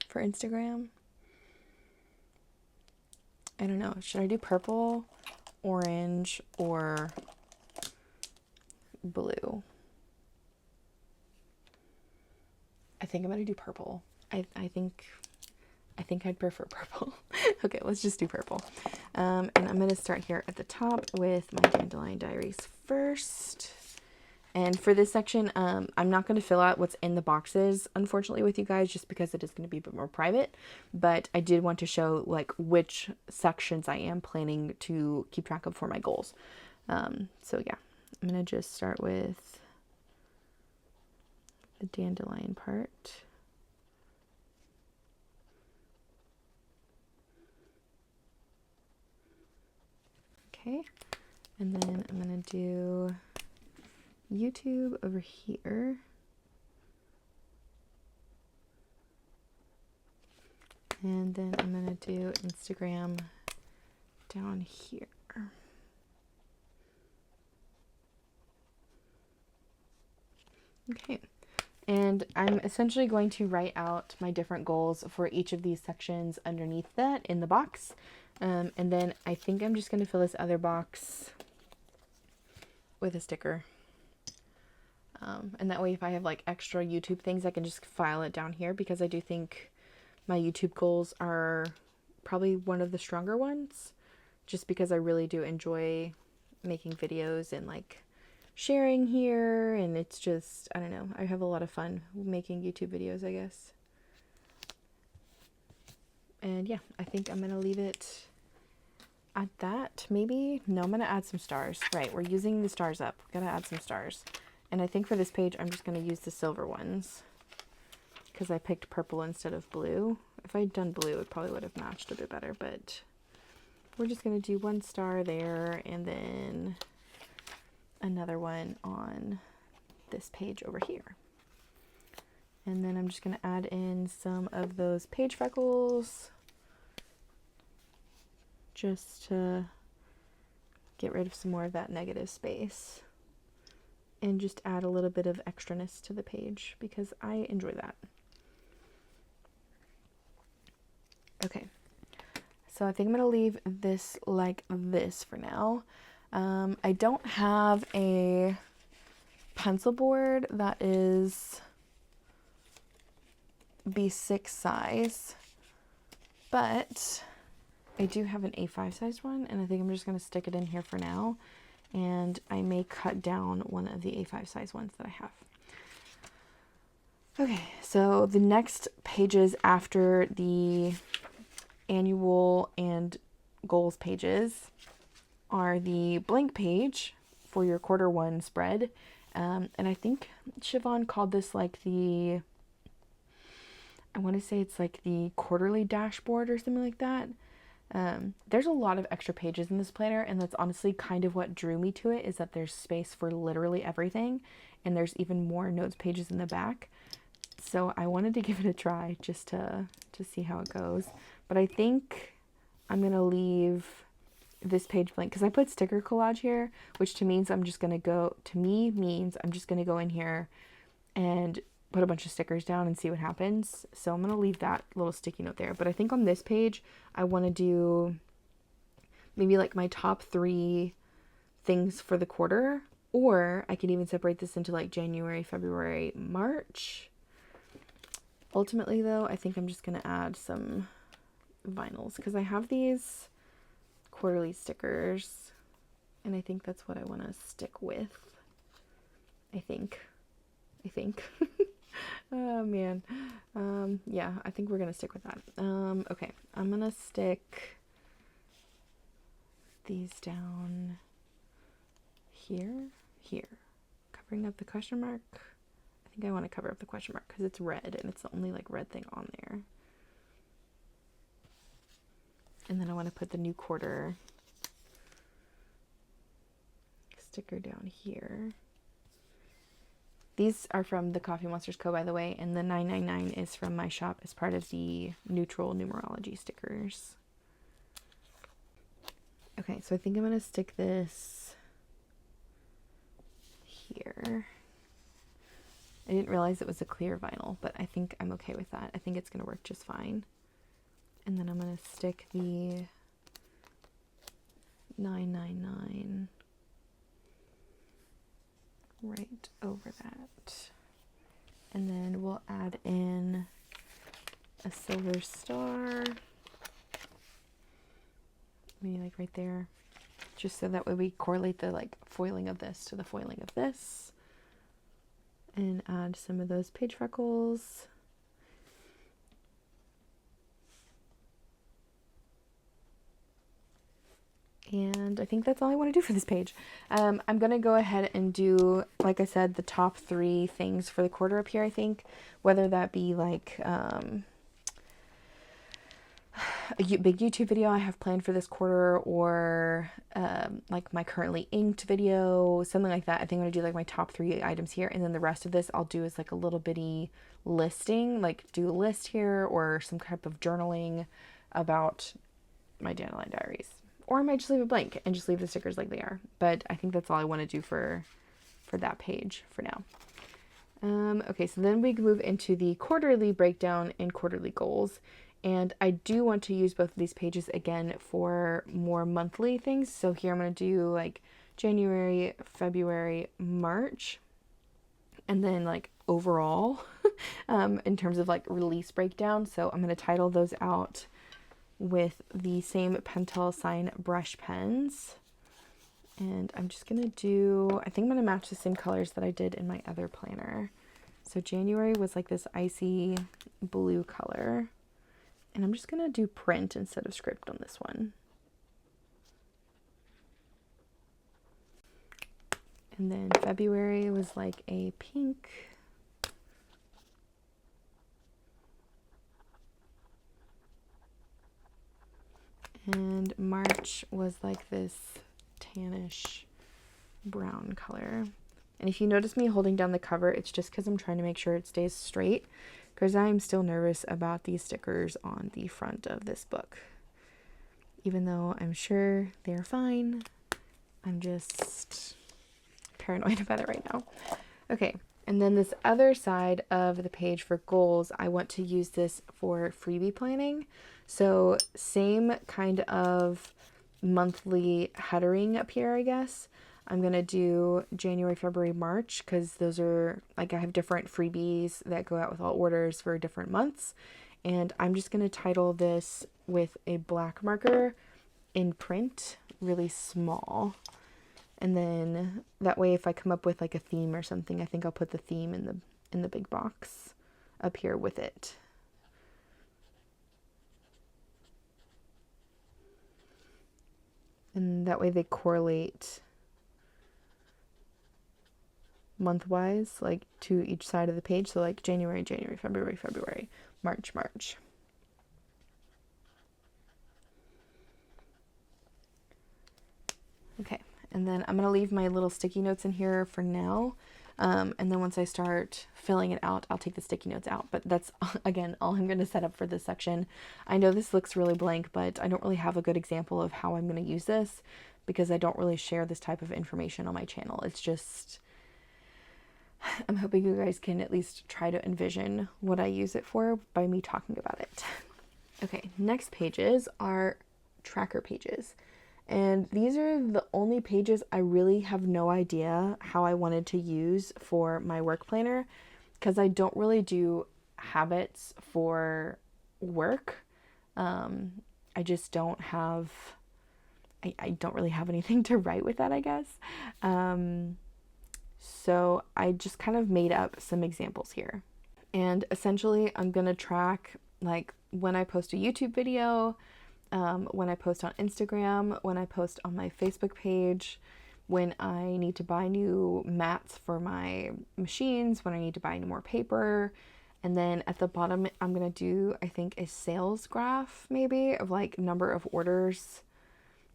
for Instagram. I don't know. Should I do purple, orange, or blue? I think I'm gonna do purple. I think I'd prefer purple. Okay, let's just do purple. And I'm gonna start here at the top with my Dandelion Diaries first. And for this section, I'm not going to fill out what's in the boxes, unfortunately, with you guys, just because it is going to be a bit more private. But I did want to show like which sections I am planning to keep track of for my goals. So yeah, I'm going to just start with the dandelion part. Okay, and then I'm going to do YouTube over here. And then I'm going to do Instagram down here. Okay, and I'm essentially going to write out my different goals for each of these sections underneath that in the box. And then I think I'm just going to fill this other box with a sticker. And that way if I have like extra YouTube things, I can just file it down here, because I do think my YouTube goals are probably one of the stronger ones, just because I really do enjoy making videos and like sharing here, and it's just, I don't know, I have a lot of fun making YouTube videos, I guess. And yeah, I think I'm gonna leave it at that. Maybe, no, I'm gonna add some stars. Right, we're using the stars up. Gotta add some stars. And I think for this page, I'm just gonna use the silver ones, because I picked purple instead of blue. If I'd done blue, it probably would have matched a bit better, but we're just gonna do one star there, and then another one on this page over here. And then I'm just gonna add in some of those page freckles, just to get rid of some more of that negative space, and just add a little bit of extraness to the page, because I enjoy that. Okay, so I think I'm gonna leave this like this for now. I don't have a pencil board that is B6 size, but I do have an A5 size one, and I think I'm just gonna stick it in here for now. And I may cut down one of the A5 size ones that I have. Okay, so the next pages after the annual and goals pages are the blank page for your quarter one spread. And I think Siobhan called this like the, I want to say it's like the quarterly dashboard or something like that. There's a lot of extra pages in this planner, and that's honestly kind of what drew me to it, is that there's space for literally everything, and there's even more notes pages in the back. So I wanted to give it a try just to see how it goes. But I think I'm going to leave this page blank, because I put sticker collage here, which to me means I'm just going to go in here and put a bunch of stickers down and see what happens. So I'm going to leave that little sticky note there. But I think on this page, I want to do maybe like my top 3 things for the quarter, or I could even separate this into like January, February, March. Ultimately though, I think I'm just going to add some vinyls, because I have these quarterly stickers, and I think that's what I want to stick with. I think. Oh man. Yeah, I think we're gonna stick with that. Okay, I'm gonna stick these down here, covering up the question mark. I think I want to cover up the question mark because it's red and it's the only like red thing on there. And then I want to put the new quarter sticker down here. These are from the Coffee Monsters Co., by the way, and the 999 is from my shop as part of the neutral numerology stickers. Okay, so I think I'm going to stick this here. I didn't realize it was a clear vinyl, but I think I'm okay with that. I think it's going to work just fine. And then I'm going to stick the 999 right over that. And then we'll add in a silver star, maybe like right there, just so that way we correlate the like foiling of this to the foiling of this. And add some of those page freckles. And I think that's all I want to do for this page. I'm going to go ahead and do, like I said, the top 3 things for the quarter up here, I think. Whether that be like a big YouTube video I have planned for this quarter, or like my currently inked video, something like that. I think I'm going to do like my top 3 items here. And then the rest of this I'll do as like a little bitty listing, like do a list here or some type of journaling about my Dandelion Diaries. Or I might just leave it blank and just leave the stickers like they are. But I think that's all I want to do for that page for now. Okay, so then we move into the quarterly breakdown and quarterly goals. And I do want to use both of these pages again for more monthly things. So here I'm going to do like January, February, March. And then like overall in terms of like release breakdown. So I'm going to title those out with the same Pentel Sign brush pens. And I'm just going to do, I think I'm going to match the same colors that I did in my other planner. So January was like this icy blue color. And I'm just going to do print instead of script on this one. And then February was like a pink. And March was like this tannish brown color. And if you notice me holding down the cover, it's just because I'm trying to make sure it stays straight, because I'm still nervous about these stickers on the front of this book. Even though I'm sure they're fine, I'm just paranoid about it right now. Okay, and then this other side of the page for goals, I want to use this for freebie planning. So same kind of monthly headering up here, I guess. I'm going to do January, February, March, because those are, like, I have different freebies that go out with all orders for different months. And I'm just going to title this with a black marker in print, really small. And then that way if I come up with like a theme or something, I think I'll put the theme in the big box up here with it. And that way they correlate month-wise, like to each side of the page. So like January, January, February, February, March, March. Okay, and then I'm going to leave my little sticky notes in here for now. And then once I start filling it out, I'll take the sticky notes out. But that's, again, all I'm going to set up for this section. I know this looks really blank, but I don't really have a good example of how I'm going to use this because I don't really share this type of information on my channel. It's just, I'm hoping you guys can at least try to envision what I use it for by me talking about it. Okay, next pages are tracker pages. And these are the only pages I really have no idea how I wanted to use for my work planner, because I don't really do habits for work. I just don't have, I don't really have anything to write with that, I guess. So I just kind of made up some examples here. And essentially I'm going to track like when I post a YouTube video, when I post on Instagram, when I post on my Facebook page, when I need to buy new mats for my machines, when I need to buy more paper. And then at the bottom, I'm going to do, I think, a sales graph maybe of like number of orders,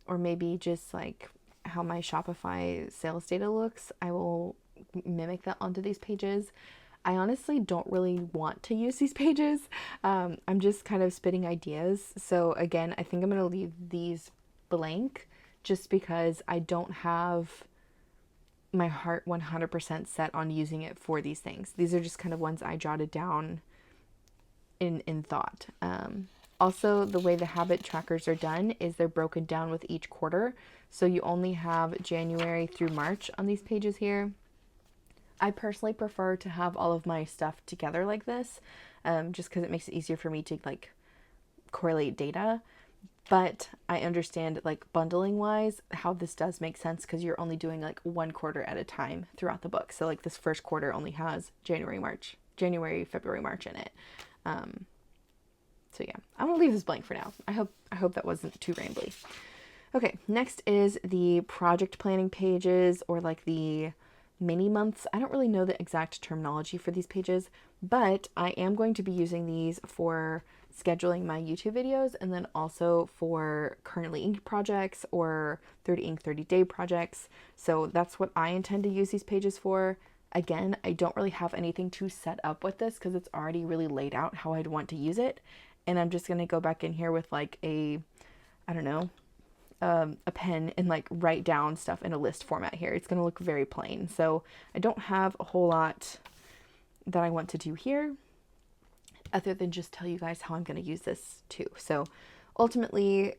or maybe just like how my Shopify sales data looks. I will mimic that onto these pages. I honestly don't really want to use these pages. I'm just kind of spitting ideas. So again, I think I'm going to leave these blank just because I don't have my heart 100% set on using it for these things. These are just kind of ones I jotted down in thought. Also, the way the habit trackers are done is they're broken down with each quarter. So you only have January through March on these pages here. I personally prefer to have all of my stuff together like this, just because it makes it easier for me to like correlate data. But I understand like bundling wise how this does make sense, because you're only doing like one quarter at a time throughout the book. So like this first quarter only has January, February, March in it. So yeah, I'm gonna leave this blank for now. I hope that wasn't too rambly. Okay, next is the project planning pages, or like the mini months. I don't really know the exact terminology for these pages, but I am going to be using these for scheduling my YouTube videos, and then also for currently inked projects or 30 ink 30 day projects. So that's what I intend to use these pages for. Again, I don't really have anything to set up with this because it's already really laid out how I'd want to use it. And I'm just going to go back in here with like a pen and like write down stuff in a list format here. It's going to look very plain. So I don't have a whole lot that I want to do here, other than just tell you guys how I'm going to use this too. So ultimately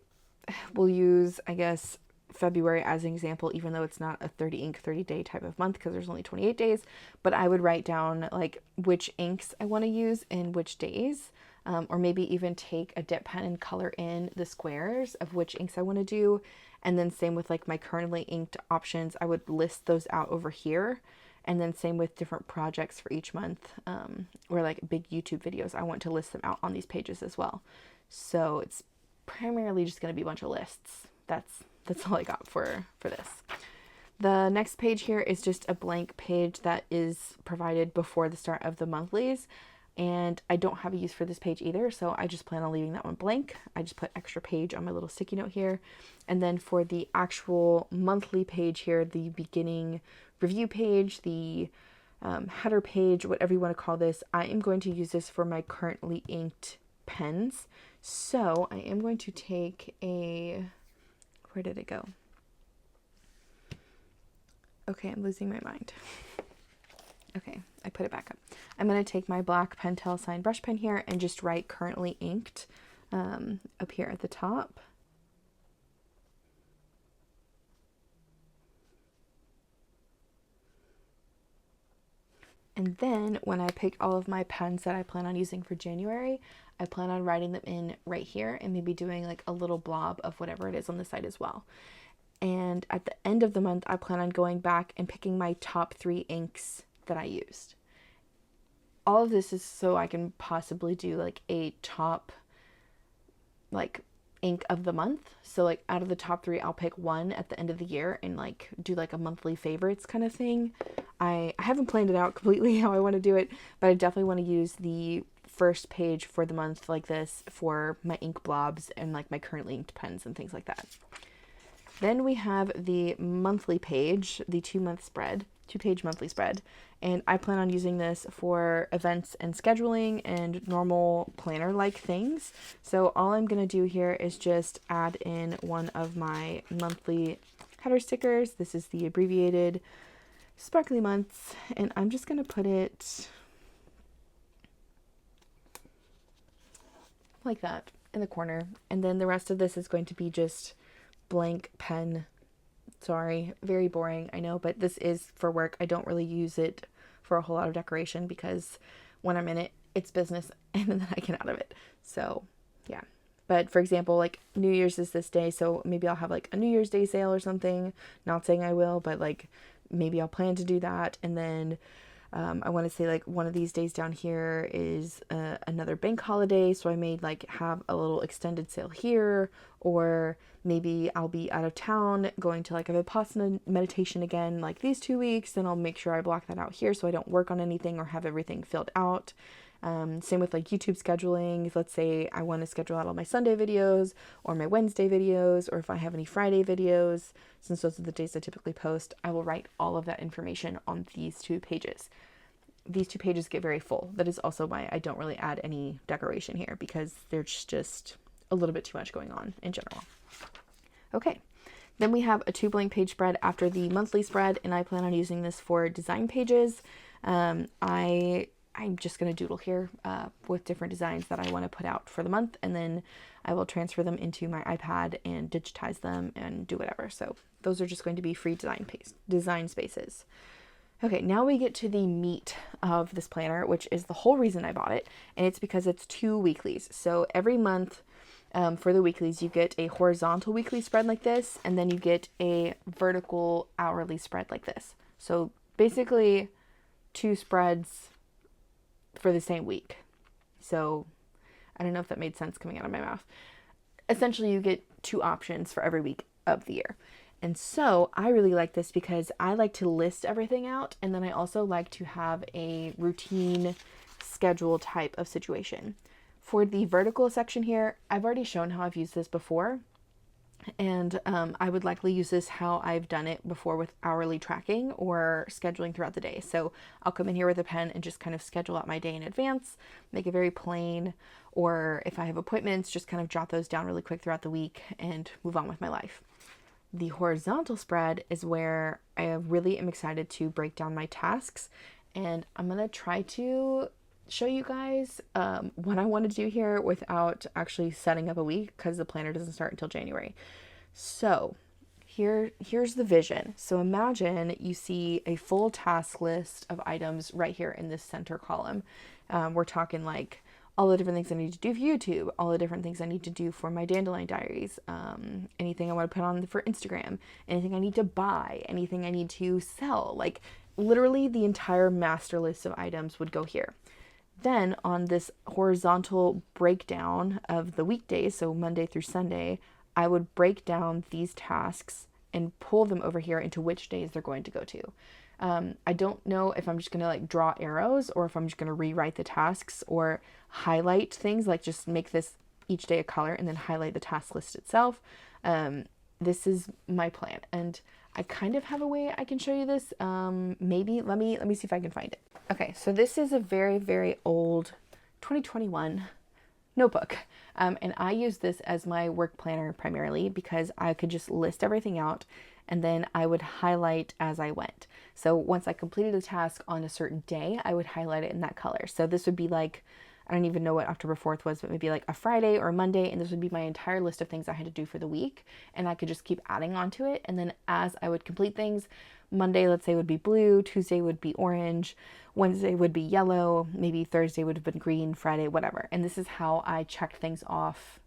we'll use, I guess, February as an example, even though it's not a 30 ink 30 day type of month because there's only 28 days, but I would write down like which inks I want to use in which days, or maybe even take a dip pen and color in the squares of which inks I want to do. And then same with like my currently inked options, I would list those out over here. And then same with different projects for each month, or like big YouTube videos, I want to list them out on these pages as well. So it's primarily just going to be a bunch of lists. That's all I got for this. The next page here is just a blank page that is provided before the start of the monthlies. And I don't have a use for this page either, so I just plan on leaving that one blank. I just put extra page on my little sticky note here. And then for the actual monthly page here, the beginning review page, the header page, whatever you want to call this, I am going to use this for my currently inked pens. So I am going to take a, where did it go? Okay, I'm losing my mind. Okay, I put it back up. I'm going to take my black Pentel sign brush pen here and just write currently inked up here at the top. And then when I pick all of my pens that I plan on using for January, I plan on writing them in right here and maybe doing like a little blob of whatever it is on the side as well. And at the end of the month, I plan on going back and picking my top 3 inks that I used. All of this is so I can possibly do like a top like ink of the month. So like out of the top 3, I'll pick one at the end of the year and like do like a monthly favorites kind of thing. I haven't planned it out completely how I want to do it, but I definitely want to use the first page for the month like this for my ink blobs and like my currently inked pens and things like that. Then we have the monthly page, the 2-page monthly spread, and I plan on using this for events and scheduling and normal planner-like things. So all I'm going to do here is just add in one of my monthly header stickers. This is the abbreviated sparkly months, and I'm just going to put it like that in the corner, and then the rest of this is going to be just blank pen. Sorry, very boring, I know, but this is for work. I don't really use it for a whole lot of decoration because when I'm in it, it's business and then I get out of it. So yeah, but for example, like New Year's is this day, so maybe I'll have like a New Year's Day sale or something. Not saying I will, but like maybe I'll plan to do that. And then I want to say like one of these days down here is another bank holiday, so I may like have a little extended sale here, or maybe I'll be out of town going to like a Vipassana meditation again like these 2 weeks, and I'll make sure I block that out here so I don't work on anything or have everything filled out. Same with like YouTube scheduling. Let's say I want to schedule out all my Sunday videos or my Wednesday videos, or if I have any Friday videos, since those are the days I typically post, I will write all of that information on these 2 pages. These 2 pages get very full. That is also why I don't really add any decoration here, because there's just a little bit too much going on in general. Okay, then we have a 2 blank page spread after the monthly spread, and I plan on using this for design pages. I'm just going to doodle here with different designs that I want to put out for the month, and then I will transfer them into my iPad and digitize them and do whatever. So those are just going to be free design spaces. Okay, now we get to the meat of this planner, which is the whole reason I bought it, and it's because it's 2 weeklies. So every month for the weeklies, you get a horizontal weekly spread like this, and then you get a vertical hourly spread like this. So basically 2 spreads for the same week. So I don't know if that made sense coming out of my mouth. Essentially, you get 2 options for every week of the year. And so I really like this because I like to list everything out, and then I also like to have a routine schedule type of situation. For the vertical section here, I've already shown how I've used this before, and I would likely use this how I've done it before with hourly tracking or scheduling throughout the day. So I'll come in here with a pen and just kind of schedule out my day in advance, make it very plain, or if I have appointments, just kind of jot those down really quick throughout the week and move on with my life. The horizontal spread is where I really am excited to break down my tasks, and I'm going to try to show you guys what I want to do here without actually setting up a week, because the planner doesn't start until January. So here's the vision. So imagine you see a full task list of items right here in this center column. We're talking like all the different things I need to do for YouTube, all the different things I need to do for my Dandelion Diaries, anything I want to put on for Instagram, anything I need to buy, anything I need to sell. Like literally the entire master list of items would go here. Then on this horizontal breakdown of the weekdays, so Monday through Sunday, I would break down these tasks and pull them over here into which days they're going to go to. I don't know if I'm just going to like draw arrows, or if I'm just going to rewrite the tasks or highlight things, like just make this each day a color and then highlight the task list itself. This is my plan, and I kind of have a way I can show you this. Maybe let me see if I can find it. Okay, so this is a very, very old 2021 notebook. And I use this as my work planner primarily because I could just list everything out, and then I would highlight as I went. So once I completed a task on a certain day, I would highlight it in that color. So this would be like, I don't even know what October 4th was, but maybe like a Friday or a Monday, and this would be my entire list of things I had to do for the week, and I could just keep adding on to it. And then as I would complete things, Monday, let's say, would be blue, Tuesday would be orange, Wednesday would be yellow, maybe Thursday would have been green, Friday, whatever. And this is how I checked things off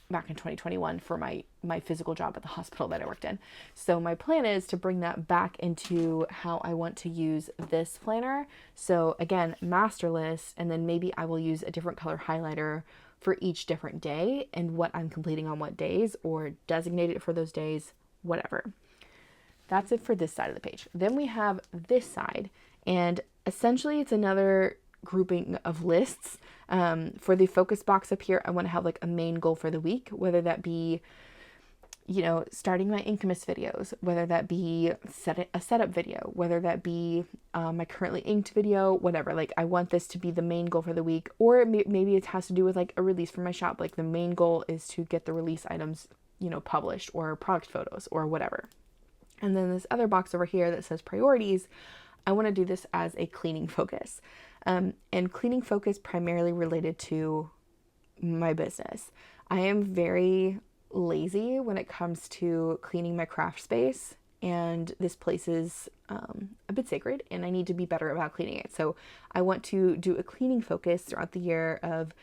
back in 2021 for my physical job at the hospital that I worked in. So my plan is to bring that back into how I want to use this planner. So again, master list, and then maybe I will use a different color highlighter for each different day and what I'm completing on what days, or designate it for those days, whatever. That's it for this side of the page. Then we have this side, and essentially it's another grouping of lists. For the focus box up here, I want to have like a main goal for the week, whether that be, you know, starting my 𝗬𝗏 videos, whether that be a setup video, whether that be my currently inked video, whatever. Like I want this to be the main goal for the week, or maybe it has to do with like a release for my shop. Like the main goal is to get the release items, you know, published, or product photos or whatever. And then this other box over here that says priorities, I want to do this as a cleaning focus. And cleaning focus primarily related to my business. I am very lazy when it comes to cleaning my craft space, and this place is a bit sacred, and I need to be better about cleaning it. So I want to do a cleaning focus throughout the year of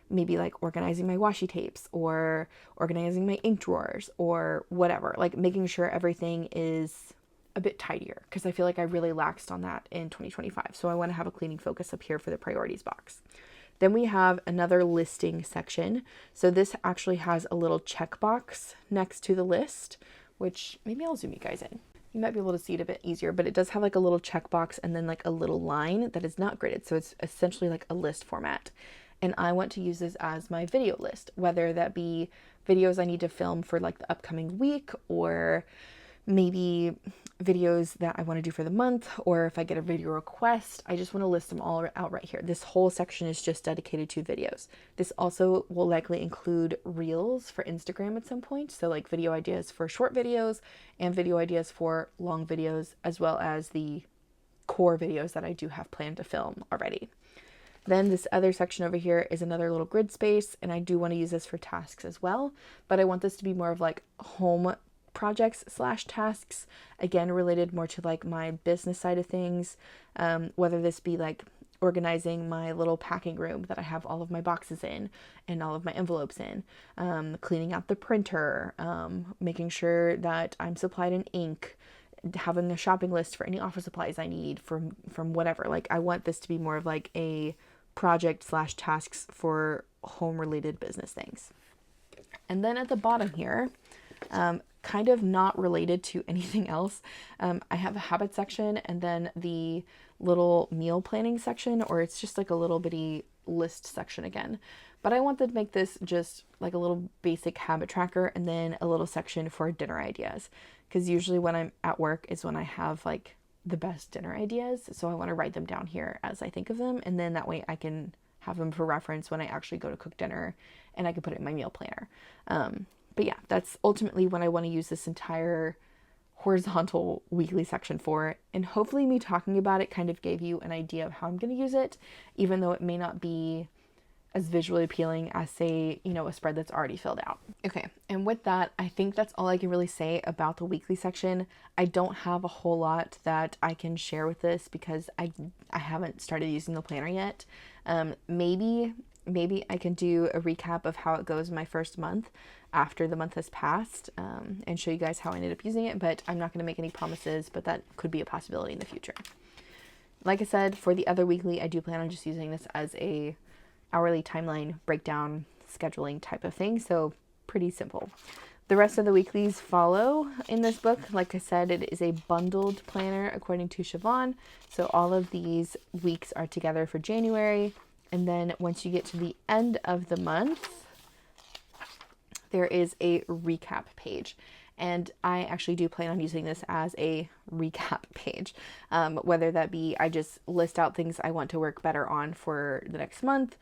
maybe like organizing my washi tapes, or organizing my ink drawers, or whatever, like making sure everything is a bit tidier because I feel like I really laxed on that in 2025. So I want to have a cleaning focus up here for the priorities box. Then we have another listing section. So this actually has a little checkbox next to the list, which maybe I'll zoom you guys in. You might be able to see it a bit easier, but it does have like a little checkbox and then like a little line that is not gridded. So it's essentially like a list format. And I want to use this as my video list, whether that be videos I need to film for like the upcoming week, or maybe videos that I want to do for the month, or if I get a video request, I just want to list them all out right here. This whole section is just dedicated to videos. This also will likely include reels for Instagram at some point. So like video ideas for short videos and video ideas for long videos, as well as the core videos that I do have planned to film already. Then this other section over here is another little grid space, and I do want to use this for tasks as well, but I want this to be more of like home projects / tasks, again related more to like my business side of things, whether this be like organizing my little packing room that I have all of my boxes in and all of my envelopes in, cleaning out the printer, making sure that I'm supplied in ink, having a shopping list for any office supplies I need from whatever. Like I want this to be more of like a project / tasks for home related business things. And then at the bottom here, kind of not related to anything else, I have a habit section and then the little meal planning section, or it's just like a little bitty list section again. But I wanted to make this just like a little basic habit tracker and then a little section for dinner ideas, because usually when I'm at work is when I have like the best dinner ideas. So I want to write them down here as I think of them, and then that way I can have them for reference when I actually go to cook dinner, and I can put it in my meal planner. But yeah, that's ultimately what I want to use this entire horizontal weekly section for. And hopefully me talking about it kind of gave you an idea of how I'm going to use it, even though it may not be as visually appealing as, say, you know, a spread that's already filled out. Okay, and with that, I think that's all I can really say about the weekly section. I don't have a whole lot that I can share with this because I haven't started using the planner yet. Maybe I can do a recap of how it goes my first month after the month has passed, and show you guys how I ended up using it, but I'm not going to make any promises, but that could be a possibility in the future. Like I said, for the other weekly, I do plan on just using this as a hourly timeline breakdown scheduling type of thing, so pretty simple. The rest of the weeklies follow in this book. Like I said, it is a bundled planner according to Siobhan, so all of these weeks are together for January, and then once you get to the end of the month, there is a recap page. And I actually do plan on using this as a recap page, whether that be I just list out things I want to work better on for the next month,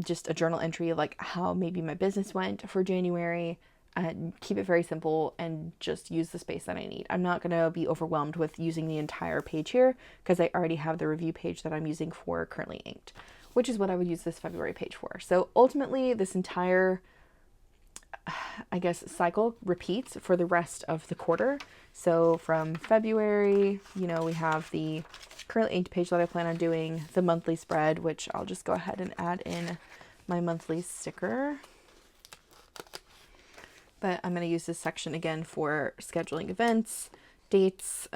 just a journal entry of like how maybe my business went for January, and keep it very simple and just use the space that I need. I'm not going to be overwhelmed with using the entire page here because I already have the review page that I'm using for Currently Inked, which is what I would use this February page for. So ultimately, this entire I guess cycle repeats for the rest of the quarter. So from February, you know, we have the Currently Inked page that I plan on doing, the monthly spread, which I'll just go ahead and add in my monthly sticker. But I'm going to use this section again for scheduling events, dates,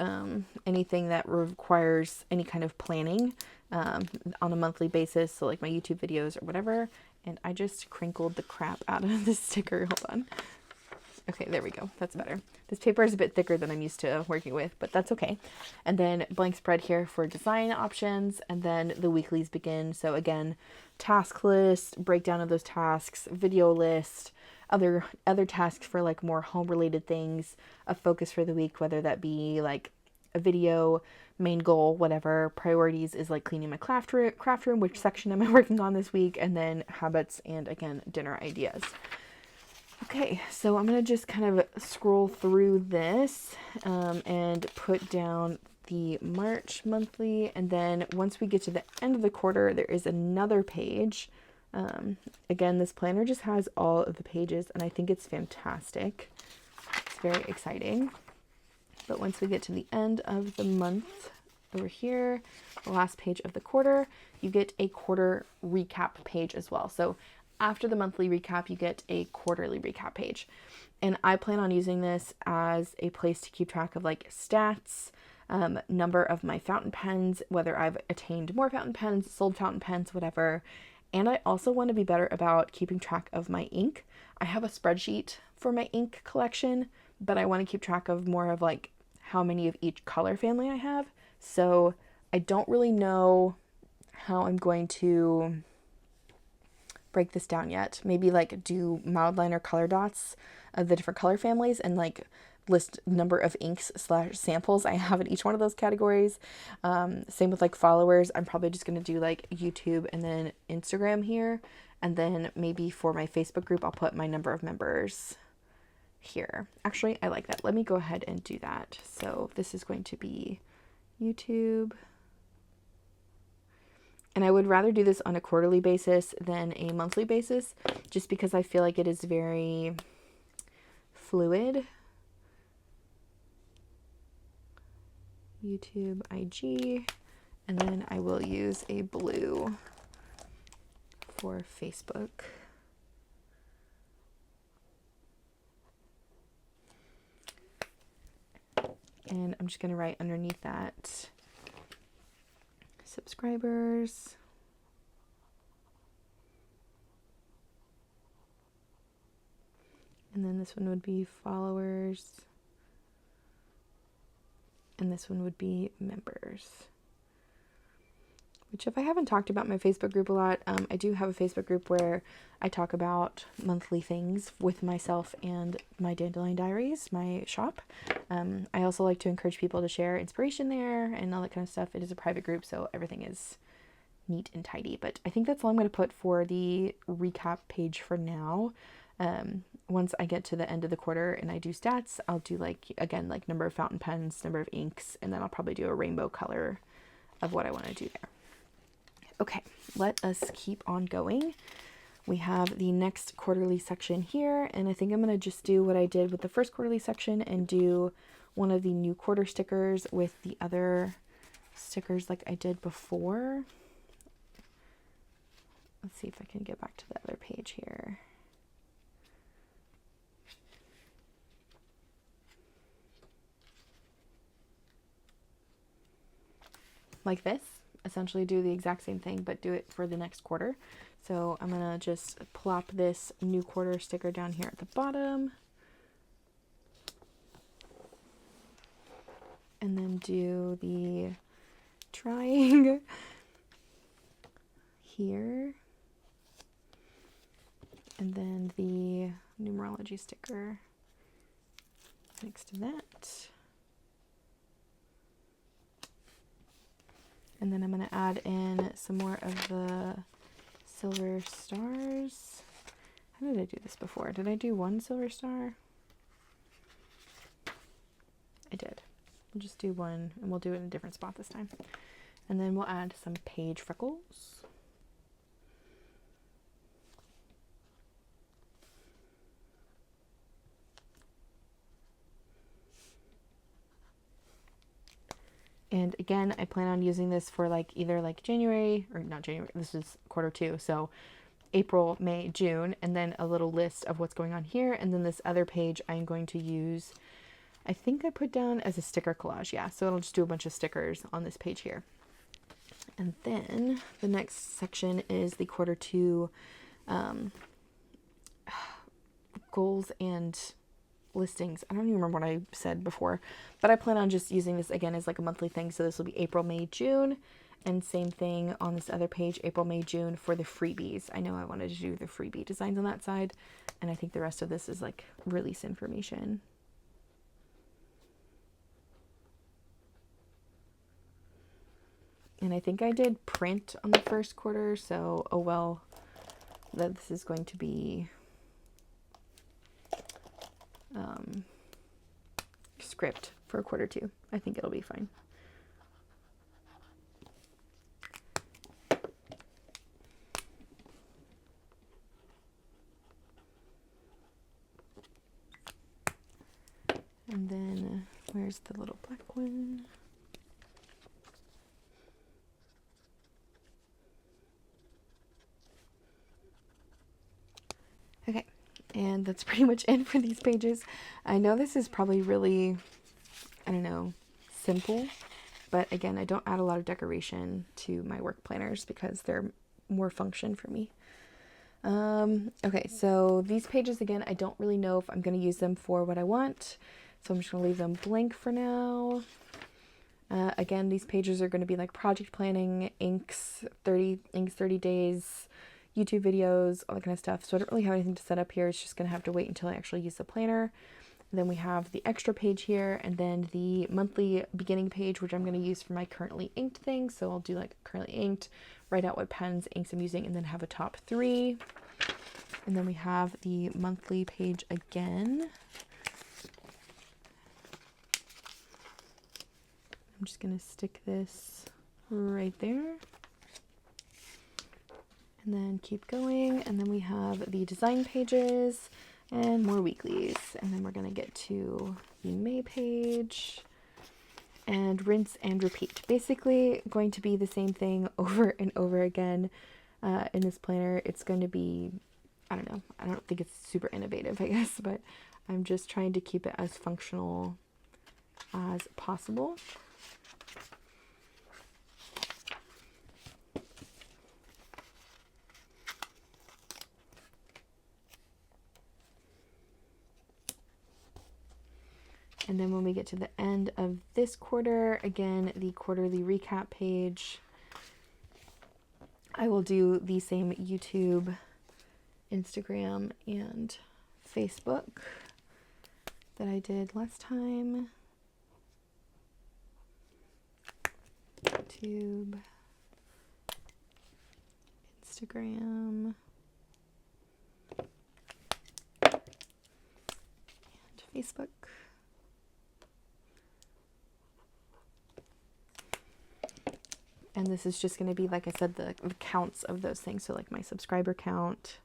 anything that requires any kind of planning on a monthly basis. So like my YouTube videos or whatever. And I just crinkled the crap out of this sticker. Hold on. Okay, there we go. That's better. This paper is a bit thicker than I'm used to working with, but that's okay. And then blank spread here for design options. And then the weeklies begin. So again, task list, breakdown of those tasks, video list, other tasks for like more home related things, a focus for the week, whether that be like a video, main goal, whatever. Priorities is like cleaning my craft room, which section am I working on this week, and then habits and again dinner ideas. Okay, so I'm gonna just kind of scroll through this and put down the March monthly, and then once we get to the end of the quarter, there is another page. Again, this planner just has all of the pages, and I think it's fantastic. It's very exciting. But once we get to the end of the month over here, the last page of the quarter, you get a quarter recap page as well. So after the monthly recap, you get a quarterly recap page. And I plan on using this as a place to keep track of like stats, number of my fountain pens, whether I've attained more fountain pens, sold fountain pens, whatever. And I also want to be better about keeping track of my ink. I have a spreadsheet for my ink collection, but I want to keep track of more of like how many of each color family I have. So I don't really know how I'm going to break this down yet. Maybe like do mild liner color dots of the different color families and like list number of inks / samples I have in each one of those categories. Same with like followers. I'm probably just going to do like YouTube and then Instagram here. And then maybe for my Facebook group, I'll put my number of members here. Actually, I like that. Let me go ahead and do that. So this is going to be YouTube. And I would rather do this on a quarterly basis than a monthly basis, just because I feel like it is very fluid. YouTube, IG, and then I will use a blue for Facebook. And I'm just going to write underneath that subscribers. And then this one would be followers. And this one would be members. Which, if I haven't talked about my Facebook group a lot, I do have a Facebook group where I talk about monthly things with myself and my Dandelion Diaries, my shop. I also like to encourage people to share inspiration there and all that kind of stuff. It is a private group, so everything is neat and tidy. But I think that's all I'm going to put for the recap page for now. Once I get to the end of the quarter and I do stats, I'll do like, again, like number of fountain pens, number of inks, and then I'll probably do a rainbow color of what I want to do there. Okay, let us keep on going. We have the next quarterly section here, and I think I'm going to just do what I did with the first quarterly section and do one of the new quarter stickers with the other stickers like I did before. Let's see if I can get back to the other page here. Like this. Essentially do the exact same thing, but do it for the next quarter. So I'm gonna just plop this new quarter sticker down here at the bottom, and then do the trying here, and then the numerology sticker next to that. And then I'm going to add in some more of the silver stars. How did I do this before? Did I do one silver star? I did. We'll just do one, and we'll do it in a different spot this time. And then we'll add some page freckles. And again, I plan on using this for like either like January, or not January, this is quarter 2. So April, May, June, and then a little list of what's going on here. And then this other page I'm going to use, I think I put down as a sticker collage. Yeah, so it'll just do a bunch of stickers on this page here. And then the next section is the quarter 2 goals and listings. I don't even remember what I said before, but I plan on just using this again as like a monthly thing. So this will be April, May, June, and same thing on this other page, April, May, June for the freebies. I know I wanted to do the freebie designs on that side, and I think the rest of this is like release information. And I think I did print on the first quarter, so oh well, that this is going to be script for quarter 2. I think it'll be fine. And then where's the little black one? And that's pretty much it for these pages. I know this is probably really, I don't know, simple, but again, I don't add a lot of decoration to my work planners because they're more function for me. Okay, so these pages, again, I don't really know if I'm going to use them for what I want, so I'm just going to leave them blank for now. Again, these pages are going to be like project planning, inks 30 days, YouTube videos, all that kind of stuff. So I don't really have anything to set up here. It's just going to have to wait until I actually use the planner. And then we have the extra page here, and then the monthly beginning page, which I'm going to use for my currently inked thing. So I'll do like currently inked, write out what pens, inks I'm using, and then have a top 3. And then we have the monthly page again. I'm just going to stick this right there. And then keep going. And then we have the design pages and more weeklies. And then we're going to get to the May page and rinse and repeat. Basically going to be the same thing over and over again in this planner. It's going to be, I don't know, I don't think it's super innovative, I guess, but I'm just trying to keep it as functional as possible. And then when we get to the end of this quarter, again, the quarterly recap page, I will do the same YouTube, Instagram, and Facebook that I did last time. YouTube, Instagram, and Facebook. And this is just going to be, like I said, the counts of those things. So like my subscriber count.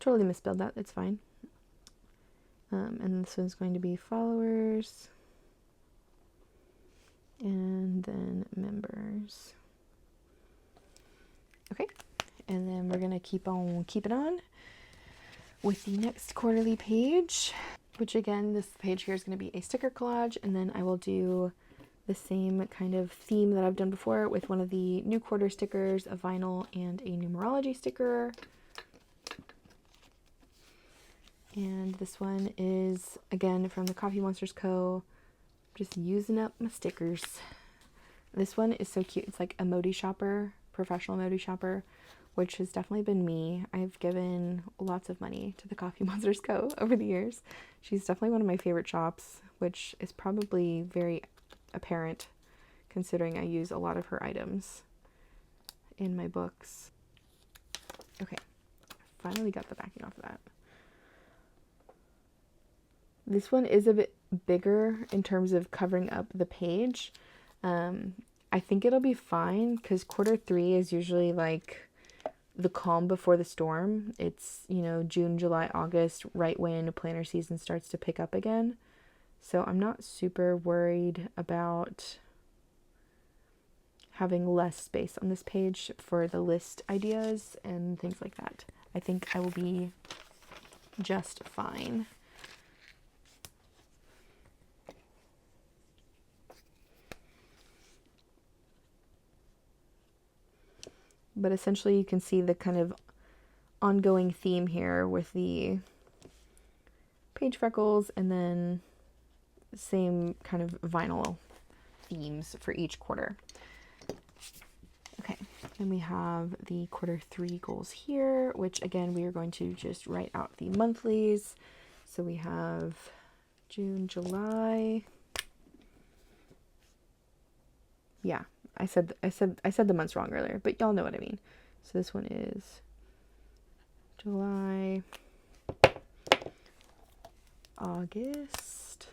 Totally misspelled that. It's fine. And this one's going to be followers. And then members. Okay. And then we're going to keep it on with the next quarterly page, which again, this page here is going to be a sticker collage, and then I will do the same kind of theme that I've done before with one of the new quarter stickers, a vinyl, and a numerology sticker. And this one is, again, from the 𝗕𝗵𝘁𝗁𝗁𝗕. Just using up my stickers. This one is so cute. It's like a Modi shopper, professional Modi shopper, which has definitely been me. I've given lots of money to the 𝗕𝗵𝘁𝗁𝗁𝗕 over the years. She's definitely one of my favorite shops, which is probably very apparent considering I use a lot of her items in my books. Okay, finally got the backing off of that. This one is a bit bigger in terms of covering up the page. I think it'll be fine because quarter 3 is usually like the calm before the storm. It's, you know, June, July, August, right when planner season starts to pick up again. So I'm not super worried about having less space on this page for the list ideas and things like that. I think I will be just fine. But essentially you can see the kind of ongoing theme here with the page freckles and then same kind of vinyl themes for each quarter. Okay, then we have the quarter 3 goals here, which again, we are going to just write out the monthlies. So we have June, July. Yeah, I said the months wrong earlier, but y'all know what I mean. So this one is July, August,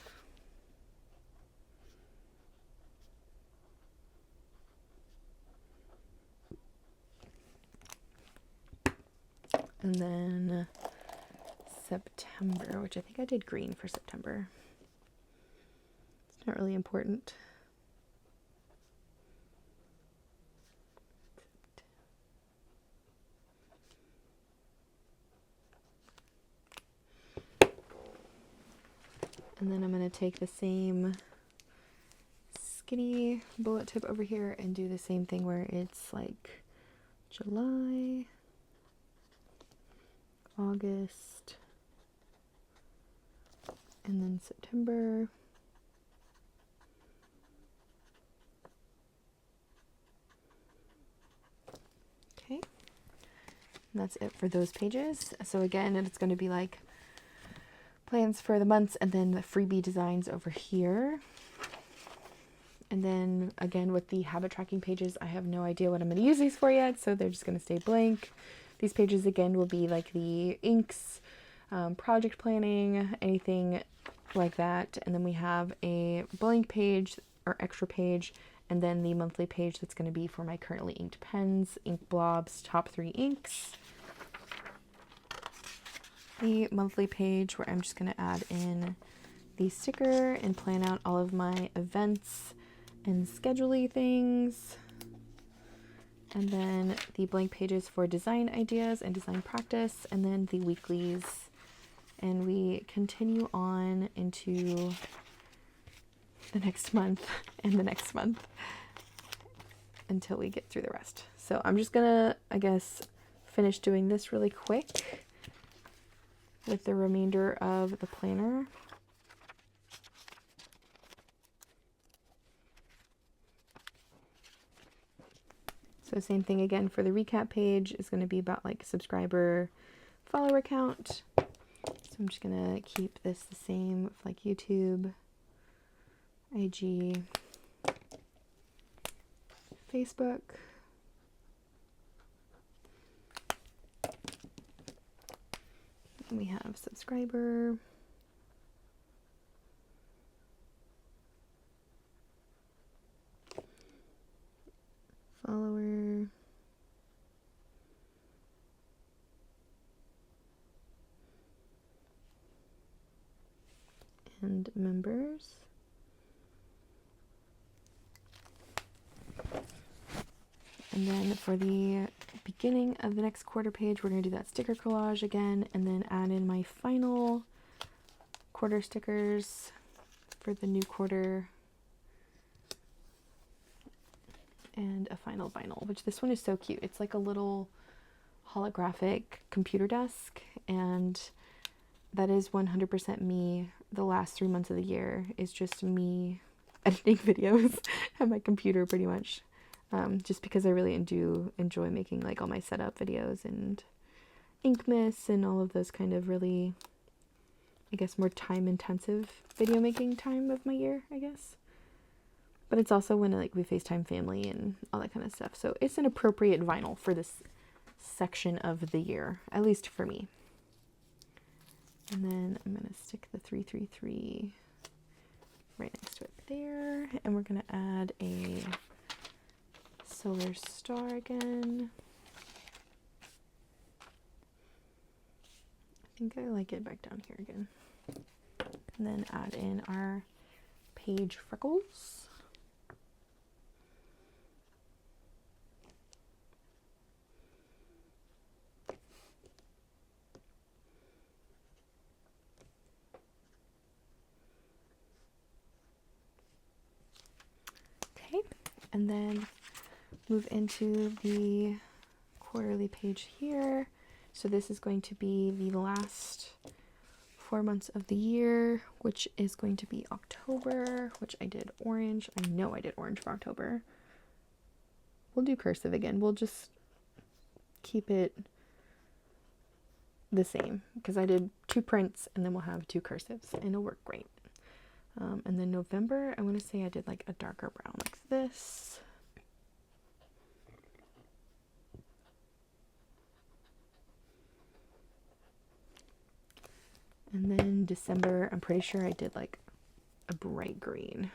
and then September, which I think I did green for September. It's not really important. And then I'm going to take the same skinny bullet tip over here and do the same thing where it's like July, August, and then September. Okay, and that's it for those pages. So again, it's going to be like plans for the months and then the freebie designs over here. And then again with the habit tracking pages, I have no idea what I'm going to use these for yet, so they're just going to stay blank. These pages again will be like the inks, project planning, anything like that. And then we have a blank page or extra page, and then the monthly page that's going to be for my currently inked pens, ink blobs, top 3 inks. The monthly page where I'm just going to add in the sticker and plan out all of my events and schedule-y things. And then the blank pages for design ideas and design practice, and then the weeklies. And we continue on into the next month and the next month until we get through the rest. So I'm just gonna, I guess, finish doing this really quick with the remainder of the planner. So same thing again for the recap page is going to be about like subscriber, follower count. So I'm just going to keep this the same for like YouTube, IG, Facebook. And we have subscriber, follower, and members. And then for the beginning of the next quarter page, we're going to do that sticker collage again, and then add in my final quarter stickers for the new quarter. And a final vinyl, which this one is so cute. It's like a little holographic computer desk, and that is 100% me. The last 3 months of the year is just me editing videos at my computer pretty much. Just because I really do enjoy making like all my setup videos and Inkmas and all of those kind of really, I guess, more time intensive video making time of my year, I guess. But it's also when like we FaceTime family and all that kind of stuff. So it's an appropriate vinyl for this section of the year, at least for me. And then I'm going to stick the 333 right next to it there. And we're going to add a solar star again. I think I like it back down here again. And then add in our page freckles. Okay, and then move into the quarterly page here. So this is going to be the last 4 months of the year, which is going to be October, which I did orange. I know I did orange for October. We'll do cursive again. We'll just keep it the same because I did 2 prints and then we'll have 2 cursives and it'll work great. And then November, I want to say I did like a darker brown like this. And then December, I'm pretty sure I did like a bright green.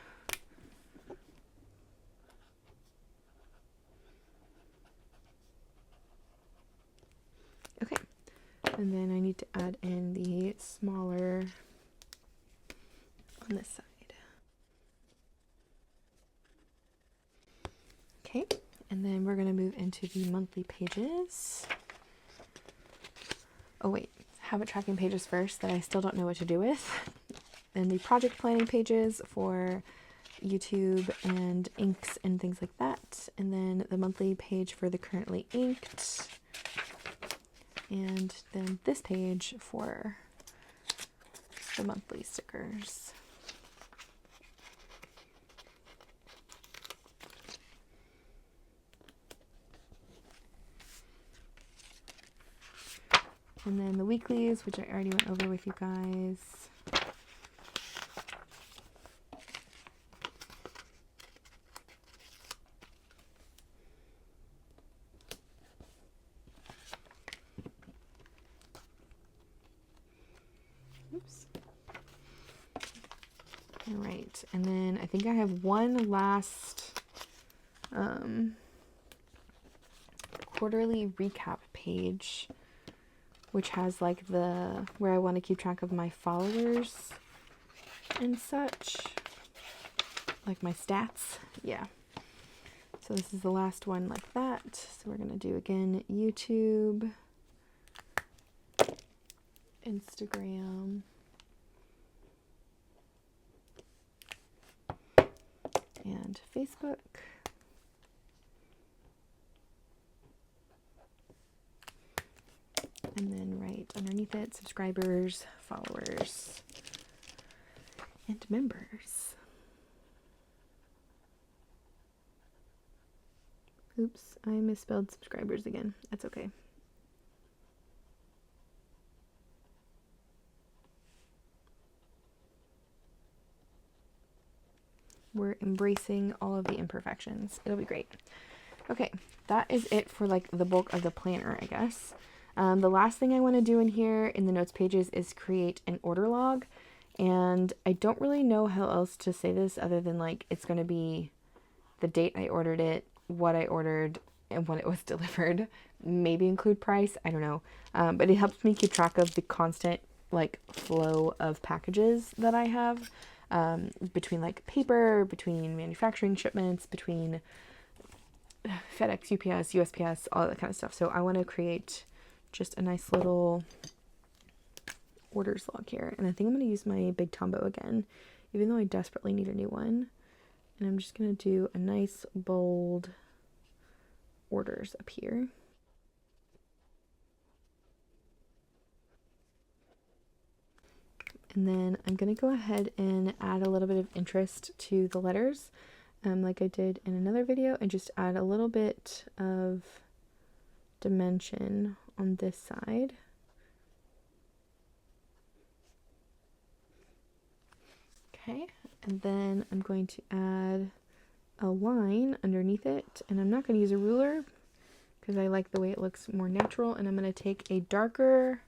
Okay, and then I need to add in the smaller on this side. Okay, and then we're going to move into the monthly pages. Oh wait, habit tracking pages first that I still don't know what to do with. and the project planning pages for YouTube and inks and things like that. And then the monthly page for the currently inked. And then this page for the monthly stickers. And then the weeklies, which I already went over with you guys. Oops. All right, and then I think I have one last quarterly recap page, which has like where I want to keep track of my followers and such, like my stats. Yeah. So this is the last one like that. So we're going to do again YouTube, Instagram, and Facebook. And then right underneath it, subscribers, followers, and members. Oops, I misspelled subscribers again. That's okay. We're embracing all of the imperfections. It'll be great. Okay, that is it for like the bulk of the planner, I guess. The last thing I want to do in here in the notes pages is create an order log. And I don't really know how else to say this other than like it's going to be the date I ordered it, what I ordered, and when it was delivered. Maybe include price. I don't know. But it helps me keep track of the constant like flow of packages that I have between like paper, between manufacturing shipments, between FedEx, UPS, USPS, all that kind of stuff. So I want to create just a nice little orders log here. And I think I'm going to use my big Tombow again, even though I desperately need a new one. And I'm just going to do a nice bold orders up here. And then I'm going to go ahead and add a little bit of interest to the letters, like I did in another video, and just add a little bit of dimension on this side. Okay, and then I'm going to add a line underneath it, and I'm not going to use a ruler because I like the way it looks more natural, and I'm going to take a darker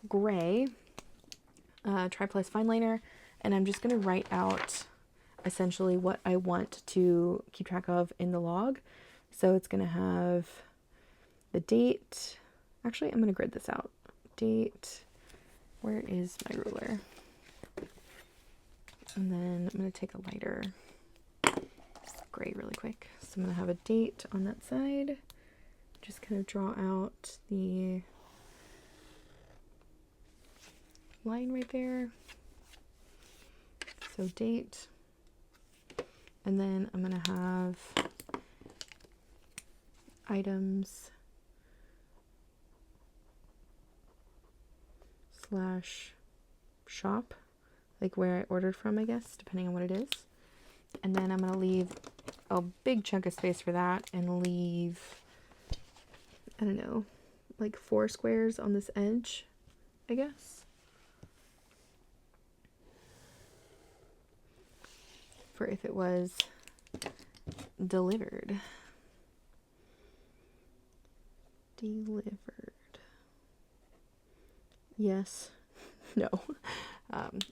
gray Tri-Plus fine liner, and I'm just going to write out essentially what I want to keep track of in the log. So it's going to have the date. Actually, I'm going to grid this out. Date. Where is my ruler? And then I'm going to take a lighter gray really quick. So I'm going to have a date on that side. Just kind of draw out the line right there. So date. And then I'm going to have items / shop, like where I ordered from, I guess, depending on what it is. And then I'm going to leave a big chunk of space for that and leave, I don't know, like 4 squares on this edge, I guess, for if it was delivered. Yes, no.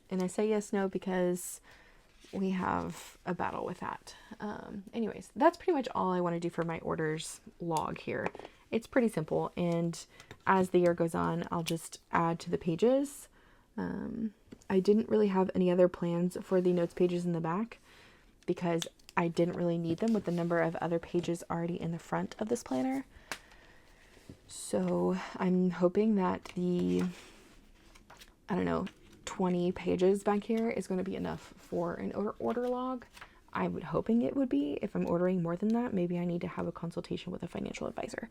And I say yes, no, because we have a battle with that. Anyways, that's pretty much all I want to do for my orders log here. It's pretty simple, and as the year goes on, I'll just add to the pages. I didn't really have any other plans for the notes pages in the back because I didn't really need them with the number of other pages already in the front of this planner. So I'm hoping that the, I don't know, 20 pages back here is going to be enough for an order log. I would hoping it would be. If I'm ordering more than that, maybe I need to have a consultation with a financial advisor.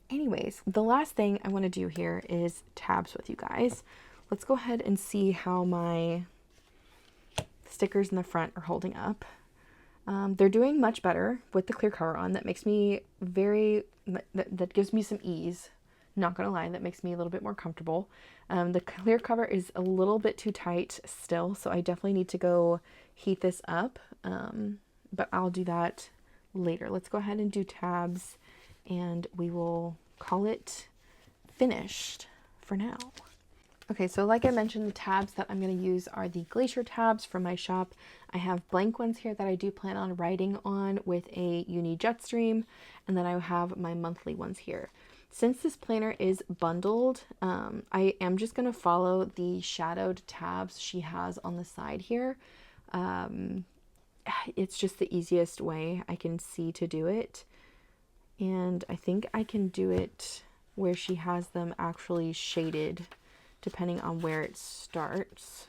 Anyways, the last thing I want to do here is tabs with you guys. Let's go ahead and see how my stickers in the front are holding up. They're doing much better with the clear cover on. That makes me that gives me some ease. Not gonna lie, that makes me a little bit more comfortable. The clear cover is a little bit too tight still, so I definitely need to go heat this up, but I'll do that later. Let's go ahead and do tabs, and we will call it finished for now. Okay, so like I mentioned, the tabs that I'm going to use are the Glacier tabs from my shop. I have blank ones here that I do plan on writing on with a 𝗦𝗐 Jetstream, and then I have my monthly ones here. Since this planner is bundled, I am just going to follow the shadowed tabs she has on the side here. It's just the easiest way I can see to do it. And I think I can do it where she has them actually shaded, depending on where it starts.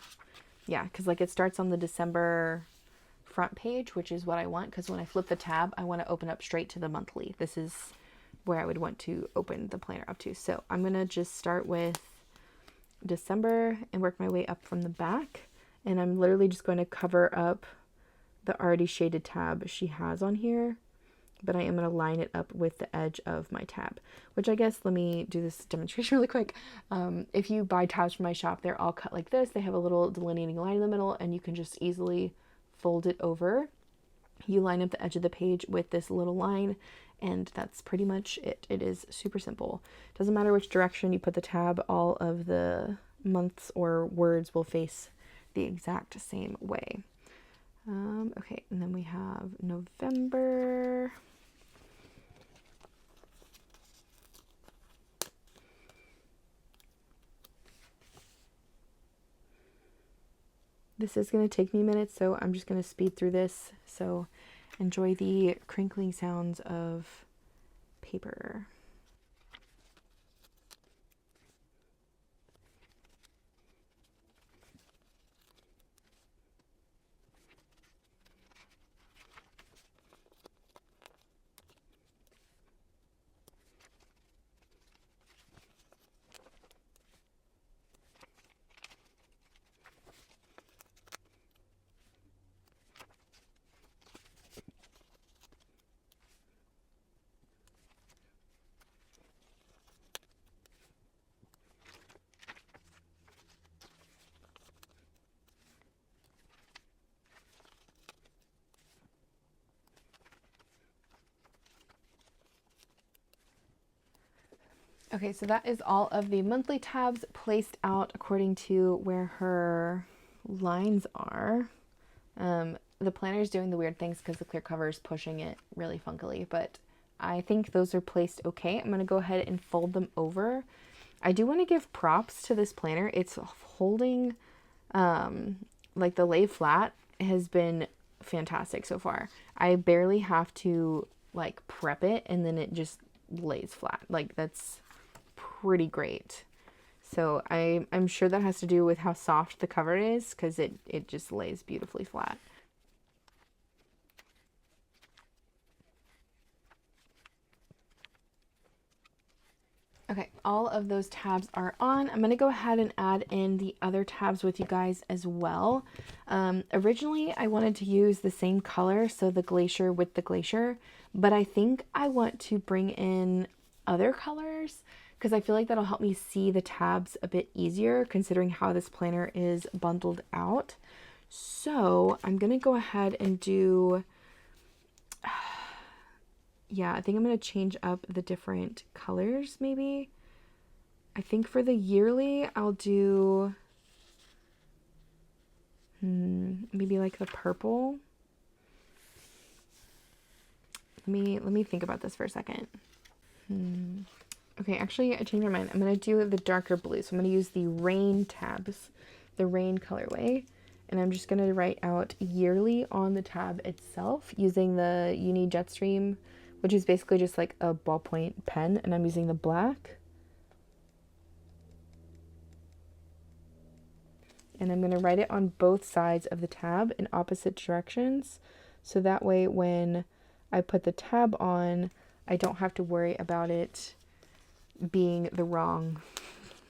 Yeah, because like it starts on the December front page, which is what I want, because when I flip the tab, I want to open up straight to the monthly. This is where I would want to open the planner up to. So I'm going to just start with December and work my way up from the back. And I'm literally just going to cover up the already shaded tab she has on here, but I am going to line it up with the edge of my tab, which I guess, let me do this demonstration really quick. If you buy tabs from my shop, they're all cut like this. They have a little delineating line in the middle, and you can just easily fold it over. You line up the edge of the page with this little line, and that's pretty much it. It is super simple. Doesn't matter which direction you put the tab, all of the months or words will face the exact same way. Okay, and then we have November. This is going to take me minutes, so I'm just going to speed through this. So enjoy the crinkling sounds of paper. Okay, so that is all of the monthly tabs placed out according to where her lines are. The planner is doing the weird things because the clear cover is pushing it really funkily, but I think those are placed okay. I'm going to go ahead and fold them over. I do want to give props to this planner. It's holding, like the lay flat has been fantastic so far. I barely have to like prep it, and then it just lays flat. Like that's pretty great. So I'm sure that has to do with how soft the cover is, because it just lays beautifully flat. Okay, all of those tabs are on. I'm going to go ahead and add in the other tabs with you guys as well. Originally, I wanted to use the same color, so the Glacier with the Glacier, but I think I want to bring in other colors because I feel like that'll help me see the tabs a bit easier considering how this planner is bundled out. So I'm going to go ahead and do... yeah, I think I'm going to change up the different colors, maybe. I think for the yearly, I'll do maybe like the purple. Let me think about this for a second. Okay, actually, I changed my mind. I'm going to do the darker blue. So I'm going to use the Rain tabs, the Rain colorway. And I'm just going to write out yearly on the tab itself using the 𝗦𝗐 Jetstream, which is basically just like a ballpoint pen, and I'm using the black. And I'm going to write it on both sides of the tab in opposite directions. So that way when I put the tab on, I don't have to worry about it being the wrong,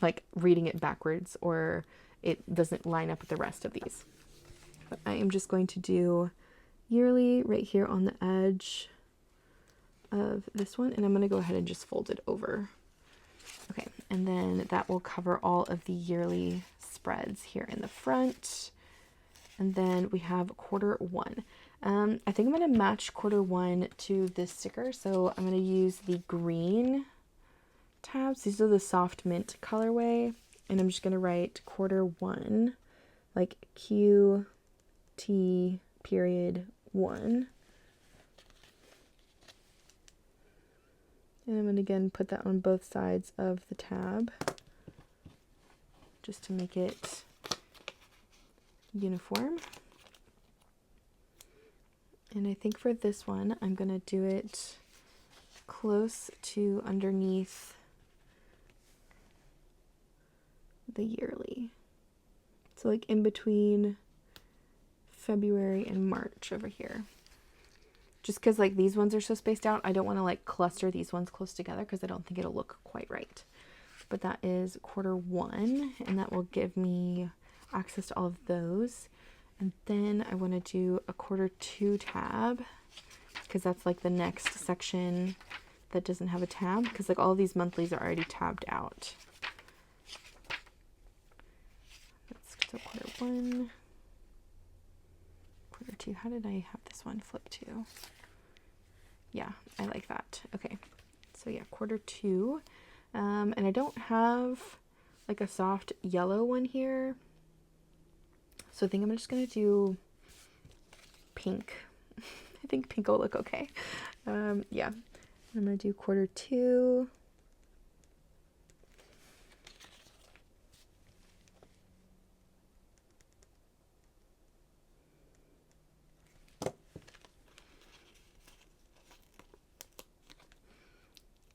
like reading it backwards, or it doesn't line up with the rest of these. But I am just going to do yearly right here on the edge of this one, and I'm going to go ahead and just fold it over. Okay, and then that will cover all of the yearly spreads here in the front. And then we have Q1. I think I'm going to match Q1 to this sticker, so I'm going to use the green tabs. These are the soft mint colorway, and I'm just going to write Q1, like QT period 1. And I'm going to again put that on both sides of the tab just to make it uniform. And I think for this one, I'm going to do it close to underneath the yearly. So like in between February and March over here. Just because like these ones are so spaced out, I don't want to like cluster these ones close together because I don't think it'll look quite right. But that is Q1, and that will give me access to all of those. And then I want to do a Q2 tab because that's like the next section that doesn't have a tab, because like all of these monthlies are already tabbed out. So Q1, Q2. How did I have this one flip to? Yeah, I like that. Okay, so yeah, Q2. And I don't have like a soft yellow one here. So I think I'm just going to do pink. I think pink will look okay. Yeah, I'm going to do Q2.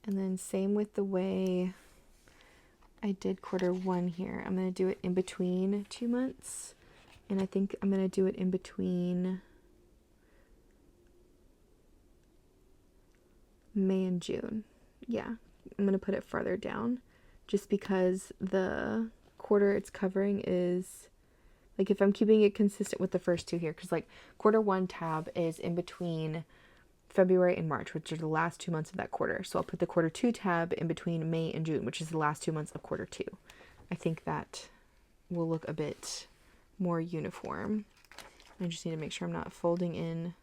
And then same with the way I did Q1 here. I'm going to do it in between 2 months. And I think I'm going to do it in between May and June. Yeah, I'm going to put it farther down just because the quarter it's covering is, like if I'm keeping it consistent with the first two here, because like Q1 tab is in between February and March, which are the last 2 months of that quarter. So I'll put the Q2 tab in between May and June, which is the last 2 months of Q2. I think that will look a bit more uniform. I just need to make sure I'm not folding in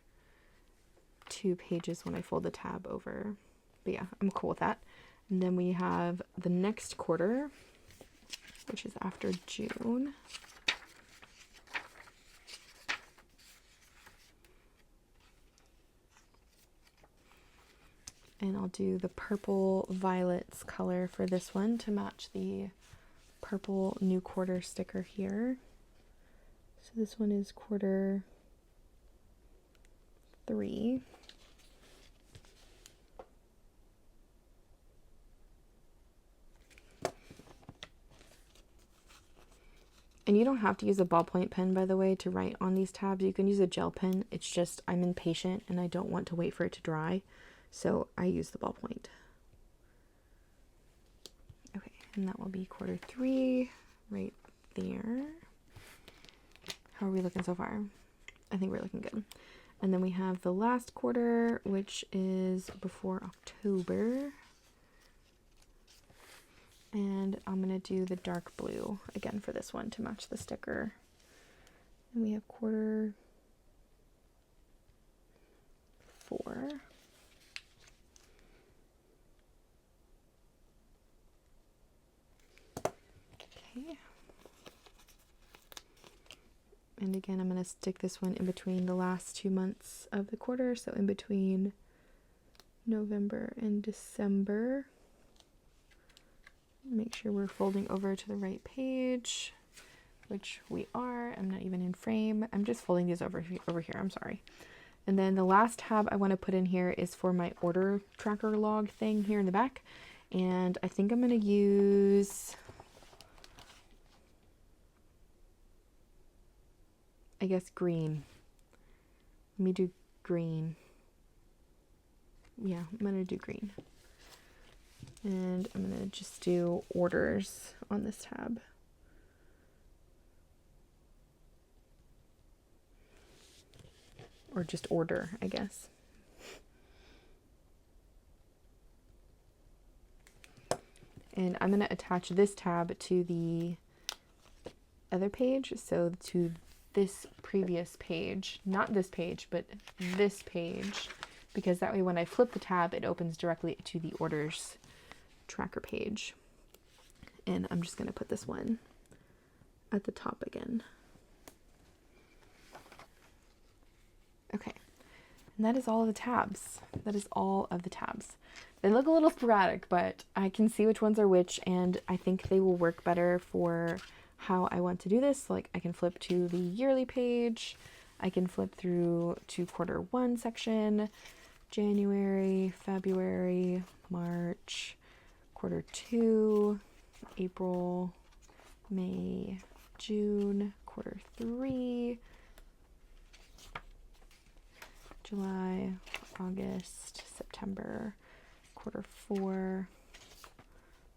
2 pages when I fold the tab over. But yeah, I'm cool with that. And then we have the next quarter, which is after June. And I'll do the purple violets color for this one to match the purple new quarter sticker here. So this one is Q3. And you don't have to use a ballpoint pen, by the way, to write on these tabs. You can use a gel pen. It's just I'm impatient and I don't want to wait for it to dry. So I use the ballpoint. Okay, and that will be Q3 right there. How are we looking so far? I think we're looking good. And then we have the last quarter, which is before October. And I'm going to do the dark blue again for this one to match the sticker. And we have Q4. Okay. And again, I'm going to stick this one in between the last 2 months of the quarter, so in between November and December. Make sure we're folding over to the right page, which we are. I'm not even in frame. I'm just folding these over here. I'm sorry. And then the last tab I want to put in here is for my order tracker log thing here in the back. And I think I'm going to use I guess green. Let me do green. Yeah, I'm gonna do green. And I'm gonna just do orders on this tab. Or just order, I guess. And I'm going to attach this tab to the other page, so to this previous page, not this page, but this page, because that way when I flip the tab, it opens directly to the orders tracker page. And I'm just going to put this one at the top again. Okay, and that is all of the tabs. That is all of the tabs. They look a little sporadic, but I can see which ones are which, and I think they will work better for how I want to do this. Like, I can flip to the yearly page, I can flip through to Q1 section, January, February, March, Q2, April, May, June, Q3, July, August, September, Q4,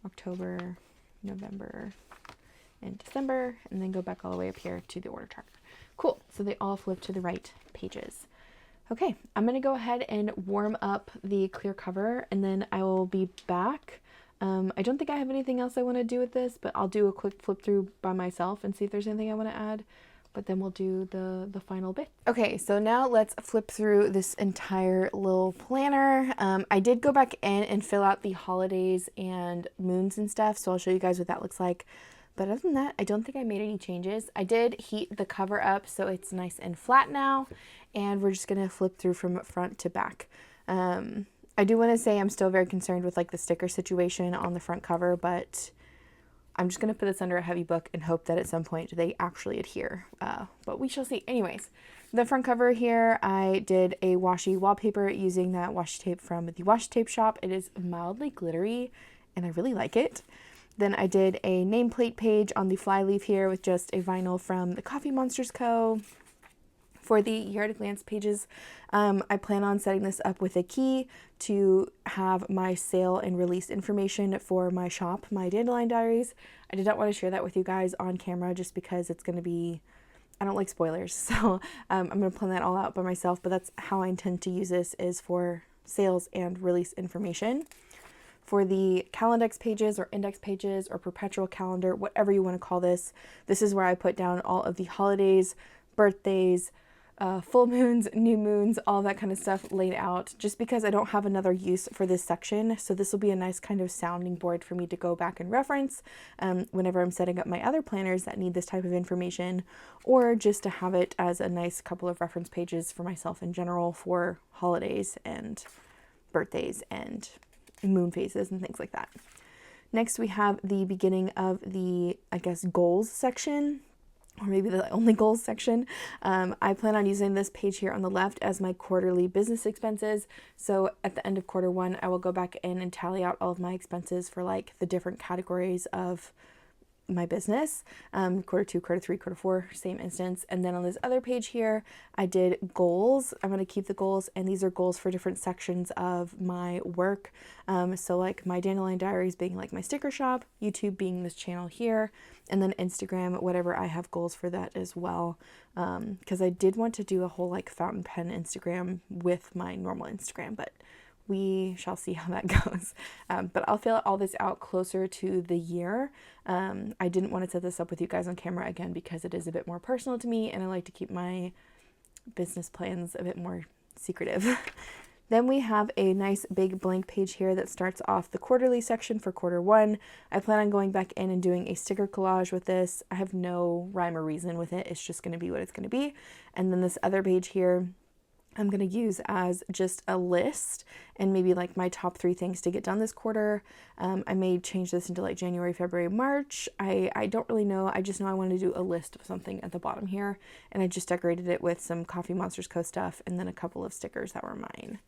October, November, and December, and then go back all the way up here to the order tracker. Cool, so they all flip to the right pages. Okay, I'm gonna go ahead and warm up the clear cover, and then I will be back. I don't think I have anything else I wanna do with this, but I'll do a quick flip through by myself and see if there's anything I wanna add. But then we'll do the final bit. Okay, so now let's flip through this entire little planner. I did go back in and fill out the holidays and moons and stuff, so I'll show you guys what that looks like. But other than that, I don't think I made any changes. I did heat the cover up so it's nice and flat now, and we're just gonna flip through from front to back. I do wanna say I'm still very concerned with like the sticker situation on the front cover, but I'm just going to put this under a heavy book and hope that at some point they actually adhere, but we shall see. Anyways, the front cover here, I did a washi wallpaper using that washi tape from the Washi Tape shop. It is mildly glittery and I really like it. Then I did a nameplate page on the flyleaf here with just a vinyl from the 𝗏𝗏_𝗏𝗏. For the Year at a Glance pages, I plan on setting this up with a key to have my sale and release information for my shop, my Dandelion Diaries. I did not want to share that with you guys on camera just because it's going to be, I don't like spoilers, so I'm going to plan that all out by myself, but that's how I intend to use this, is for sales and release information. For the Calendex pages or index pages or perpetual calendar, whatever you want to call this, this is where I put down all of the holidays, birthdays, full moons, new moons, all that kind of stuff laid out, just because I don't have another use for this section. So this will be a nice kind of sounding board for me to go back and reference whenever I'm setting up my other planners that need this type of information, or just to have it as a nice couple of reference pages for myself in general for holidays and birthdays and moon phases and things like that. Next, we have the beginning of the, I guess, goals section, or maybe the only goals section. I plan on using this page here on the left as my quarterly business expenses. So at the end of Q1, I will go back in and tally out all of my expenses for like the different categories of my business. Q2, Q3, Q4, same instance. And then on this other page here, I did goals. I'm going to keep the goals, and these are goals for different sections of my work. So like my Dandelion Diaries being like my sticker shop, YouTube being this channel here, and then Instagram, whatever I have goals for that as well. Because I did want to do a whole like fountain pen Instagram with my normal Instagram, but we shall see how that goes. But I'll fill all this out closer to the year. I didn't want to set this up with you guys on camera again because it is a bit more personal to me, and I like to keep my business plans a bit more secretive. Then we have a nice big blank page here that starts off the quarterly section for Q1. I plan on going back in and doing a sticker collage with this. I have no rhyme or reason with it. It's just going to be what it's going to be. And then this other page here, I'm going to use as just a list and maybe like my top 3 things to get done this quarter. I may change this into like January, February, March. I don't really know. I just know I want to do a list of something at the bottom here. And I just decorated it with some 𝗏𝗏_𝗏𝗏 stuff and then a couple of stickers that were mine.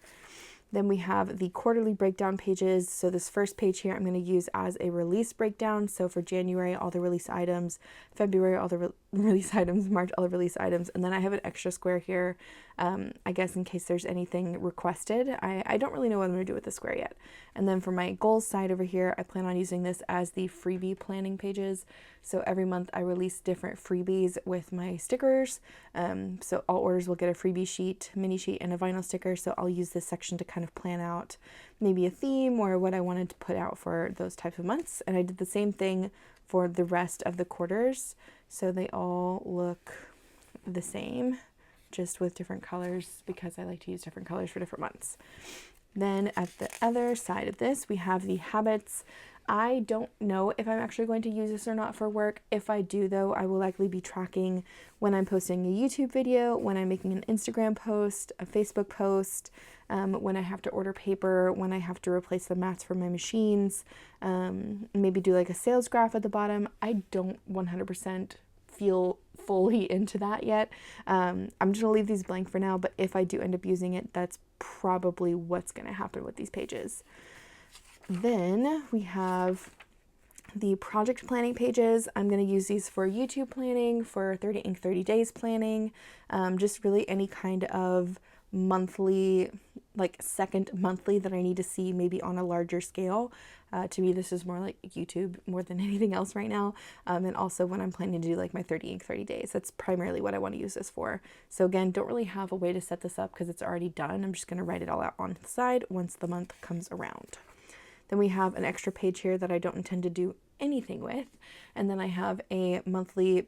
Then we have the quarterly breakdown pages. So this first page here I'm going to use as a release breakdown. So for January, all the release items, February, all the release items, March, all the release items. And then I have an extra square here, I guess in case there's anything requested. I don't really know what I'm going to do with the square yet. And then for my goals side over here, I plan on using this as the freebie planning pages. So every month I release different freebies with my stickers. So all orders will get a freebie sheet, mini sheet, and a vinyl sticker. So I'll use this section to kind of plan out maybe a theme or what I wanted to put out for those types of months. And I did the same thing for the rest of the quarters. So they all look the same, just with different colors because I like to use different colors for different months. Then at the other side of this, we have the habits. I don't know if I'm actually going to use this or not for work. If I do though, I will likely be tracking when I'm posting a YouTube video, when I'm making an Instagram post, a Facebook post, when I have to order paper, when I have to replace the mats for my machines, maybe do like a sales graph at the bottom. I don't 100% feel fully into that yet. I'm just gonna leave these blank for now, but if I do end up using it, that's probably what's gonna happen with these pages. Then we have the project planning pages. I'm going to use these for YouTube planning, for 30 Ink 30 days planning, just really any kind of monthly, like second monthly that I need to see maybe on a larger scale. To me, this is more like YouTube more than anything else right now. And also when I'm planning to do like my 30 Ink 30 days, that's primarily what I want to use this for. So again, don't really have a way to set this up because it's already done. I'm just going to write it all out on the side once the month comes around. Then we have an extra page here that I don't intend to do anything with. And then I have a monthly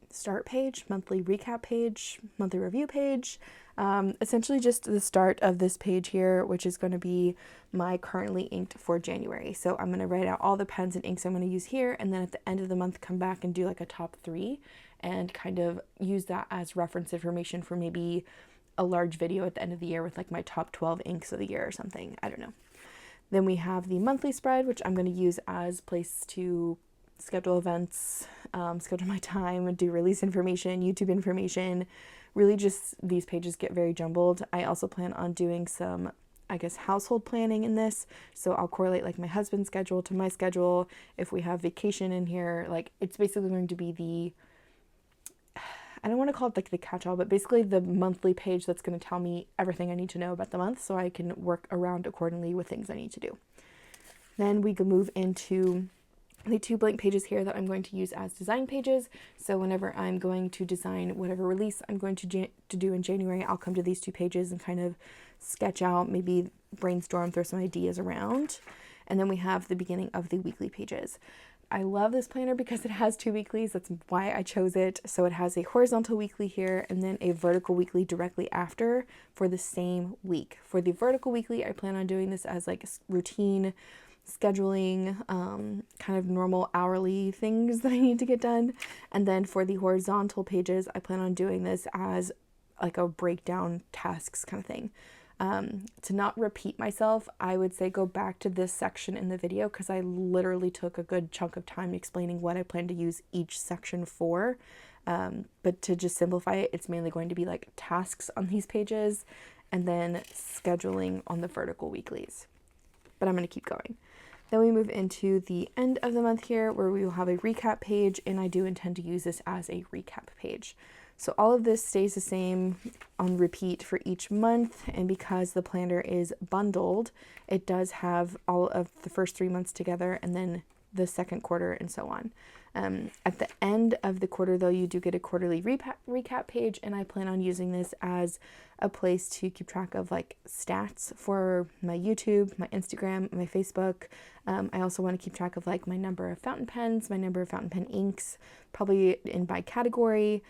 start page, monthly recap page, monthly review page. Essentially just the start of this page here, which is going to be my currently inked for January. So I'm going to write out all the pens and inks I'm going to use here. And then at the end of the month, come back and do like a top 3 and kind of use that as reference information for maybe a large video at the end of the year with like my top 12 inks of the year or something. I don't know. Then we have the monthly spread, which I'm going to use as place to schedule events, schedule my time, do release information, YouTube information. Really just these pages get very jumbled. I also plan on doing some, I guess, household planning in this. So I'll correlate like my husband's schedule to my schedule. If we have vacation in here, like it's basically going to be the, I don't want to call it like the catch-all, but basically the monthly page that's going to tell me everything I need to know about the month so I can work around accordingly with things I need to do. Then we can move into the 2 blank pages here that I'm going to use as design pages. So whenever I'm going to design whatever release I'm going to do in January, I'll come to these 2 pages and kind of sketch out, maybe brainstorm, throw some ideas around. And then we have the beginning of the weekly pages. I love this planner because it has 2 weeklies. That's why I chose it. So it has a horizontal weekly here and then a vertical weekly directly after for the same week. For the vertical weekly, I plan on doing this as like routine scheduling, kind of normal hourly things that I need to get done. And then for the horizontal pages, I plan on doing this as like a breakdown tasks kind of thing. To not repeat myself, I would say go back to this section in the video because I literally took a good chunk of time explaining what I plan to use each section for. But to just simplify it, it's mainly going to be like tasks on these pages and then scheduling on the vertical weeklies. But I'm going to keep going. Then we move into the end of the month here where we will have a recap page, and I do intend to use this as a recap page. So all of this stays the same on repeat for each month, and because the planner is bundled, it does have all of the first 3 months together and then the second quarter and so on. At the end of the quarter though, you do get a quarterly recap page, and I plan on using this as a place to keep track of like stats for my YouTube, my Instagram, my Facebook. I also want to keep track of like my number of fountain pens, my number of fountain pen inks, probably in by category.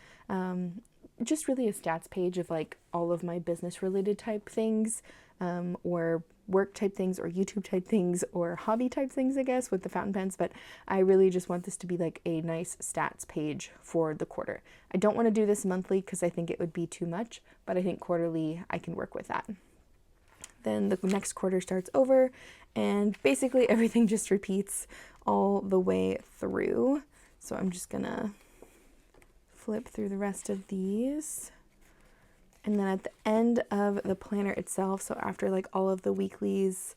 Just really a stats page of like all of my business related type things, or work type things, or YouTube type things, or hobby type things, I guess, with the fountain pens. But I really just want this to be like a nice stats page for the quarter. I don't want to do this monthly because I think it would be too much, but I think quarterly I can work with that. Then the next quarter starts over, and basically everything just repeats all the way through. So I'm just gonna flip through the rest of these. And then at the end of the planner itself, so after like all of the weeklies,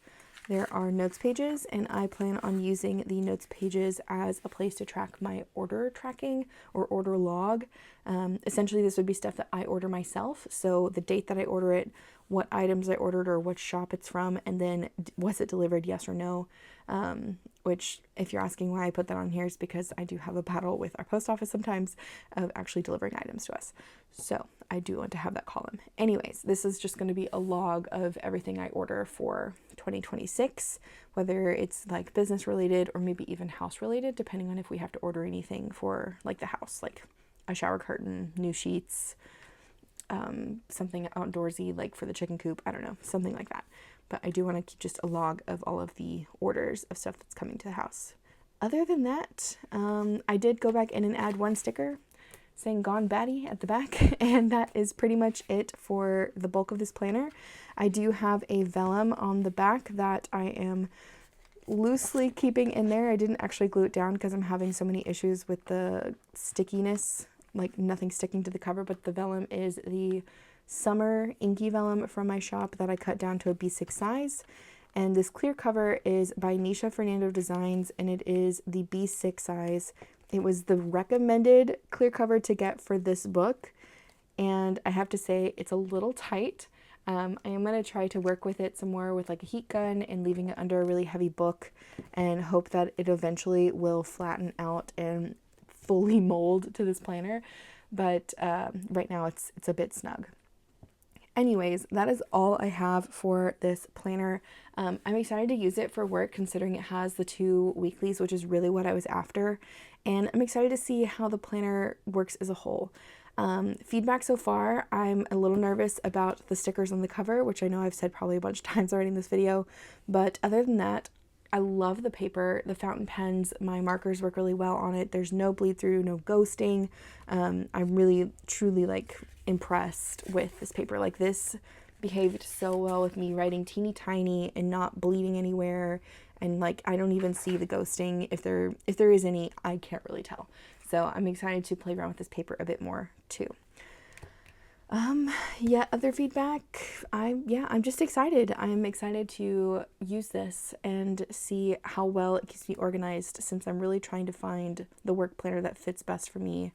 there are notes pages, and I plan on using the notes pages as a place to track my order tracking or order log. Essentially, this would be stuff that I order myself. So the date that I order it, what items I ordered or what shop it's from, and then was it delivered, yes or no. Which, if you're asking why I put that on here, is because I do have a battle with our post office sometimes of actually delivering items to us. So I do want to have that column. Anyways, this is just going to be a log of everything I order for 2026, whether it's like business related or maybe even house related, depending on if we have to order anything for like the house, like a shower curtain, new sheets, something outdoorsy like for the chicken coop, I don't know, something like that. But I do want to keep just a log of all of the orders of stuff that's coming to the house. Other than that, I did go back in and add one sticker saying "Gone Baddie" at the back, and that is pretty much it for the bulk of this planner. I do have a vellum on the back that I am loosely keeping in there. I didn't actually glue it down because I'm having so many issues with the stickiness, like nothing sticking to the cover, but the vellum is the summer inky vellum from my shop that I cut down to a B6 size. And this clear cover is by Nisha Fernando Designs, and it is the B6 size. It was the recommended clear cover to get for this book, and I have to say it's a little tight. I am going to try to work with it some more with like a heat gun and leaving it under a really heavy book, and hope that it eventually will flatten out and fully mold to this planner. But right now it's a bit snug. Anyways, that is all I have for this planner. I'm excited to use it for work considering it has the 2 weeklies, which is really what I was after. And I'm excited to see how the planner works as a whole. Feedback so far, I'm a little nervous about the stickers on the cover, which I know I've said probably a bunch of times already in this video. But other than that, I love the paper, the fountain pens, my markers work really well on it. There's no bleed through, no ghosting. I'm really, truly like impressed with this paper. Like this behaved so well with me writing teeny tiny and not bleeding anywhere. And like, I don't even see the ghosting. If there is any, I can't really tell. So I'm excited to play around with this paper a bit more too. Yeah, other feedback, I'm just excited. I'm excited to use this and see how well it keeps me organized, since I'm really trying to find the work planner that fits best for me,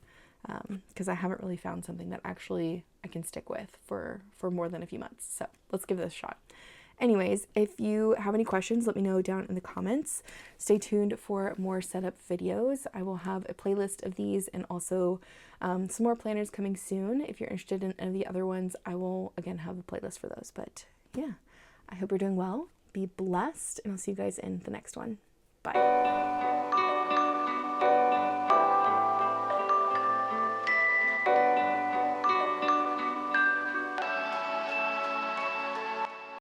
because I haven't really found something that actually I can stick with for more than a few months. So let's give this a shot. Anyways, if you have any questions, let me know down in the comments. Stay tuned for more setup videos. I will have a playlist of these and also some more planners coming soon. If you're interested in any of the other ones, I will again have a playlist for those. But yeah, I hope you're doing well. Be blessed, and I'll see you guys in the next one. Bye.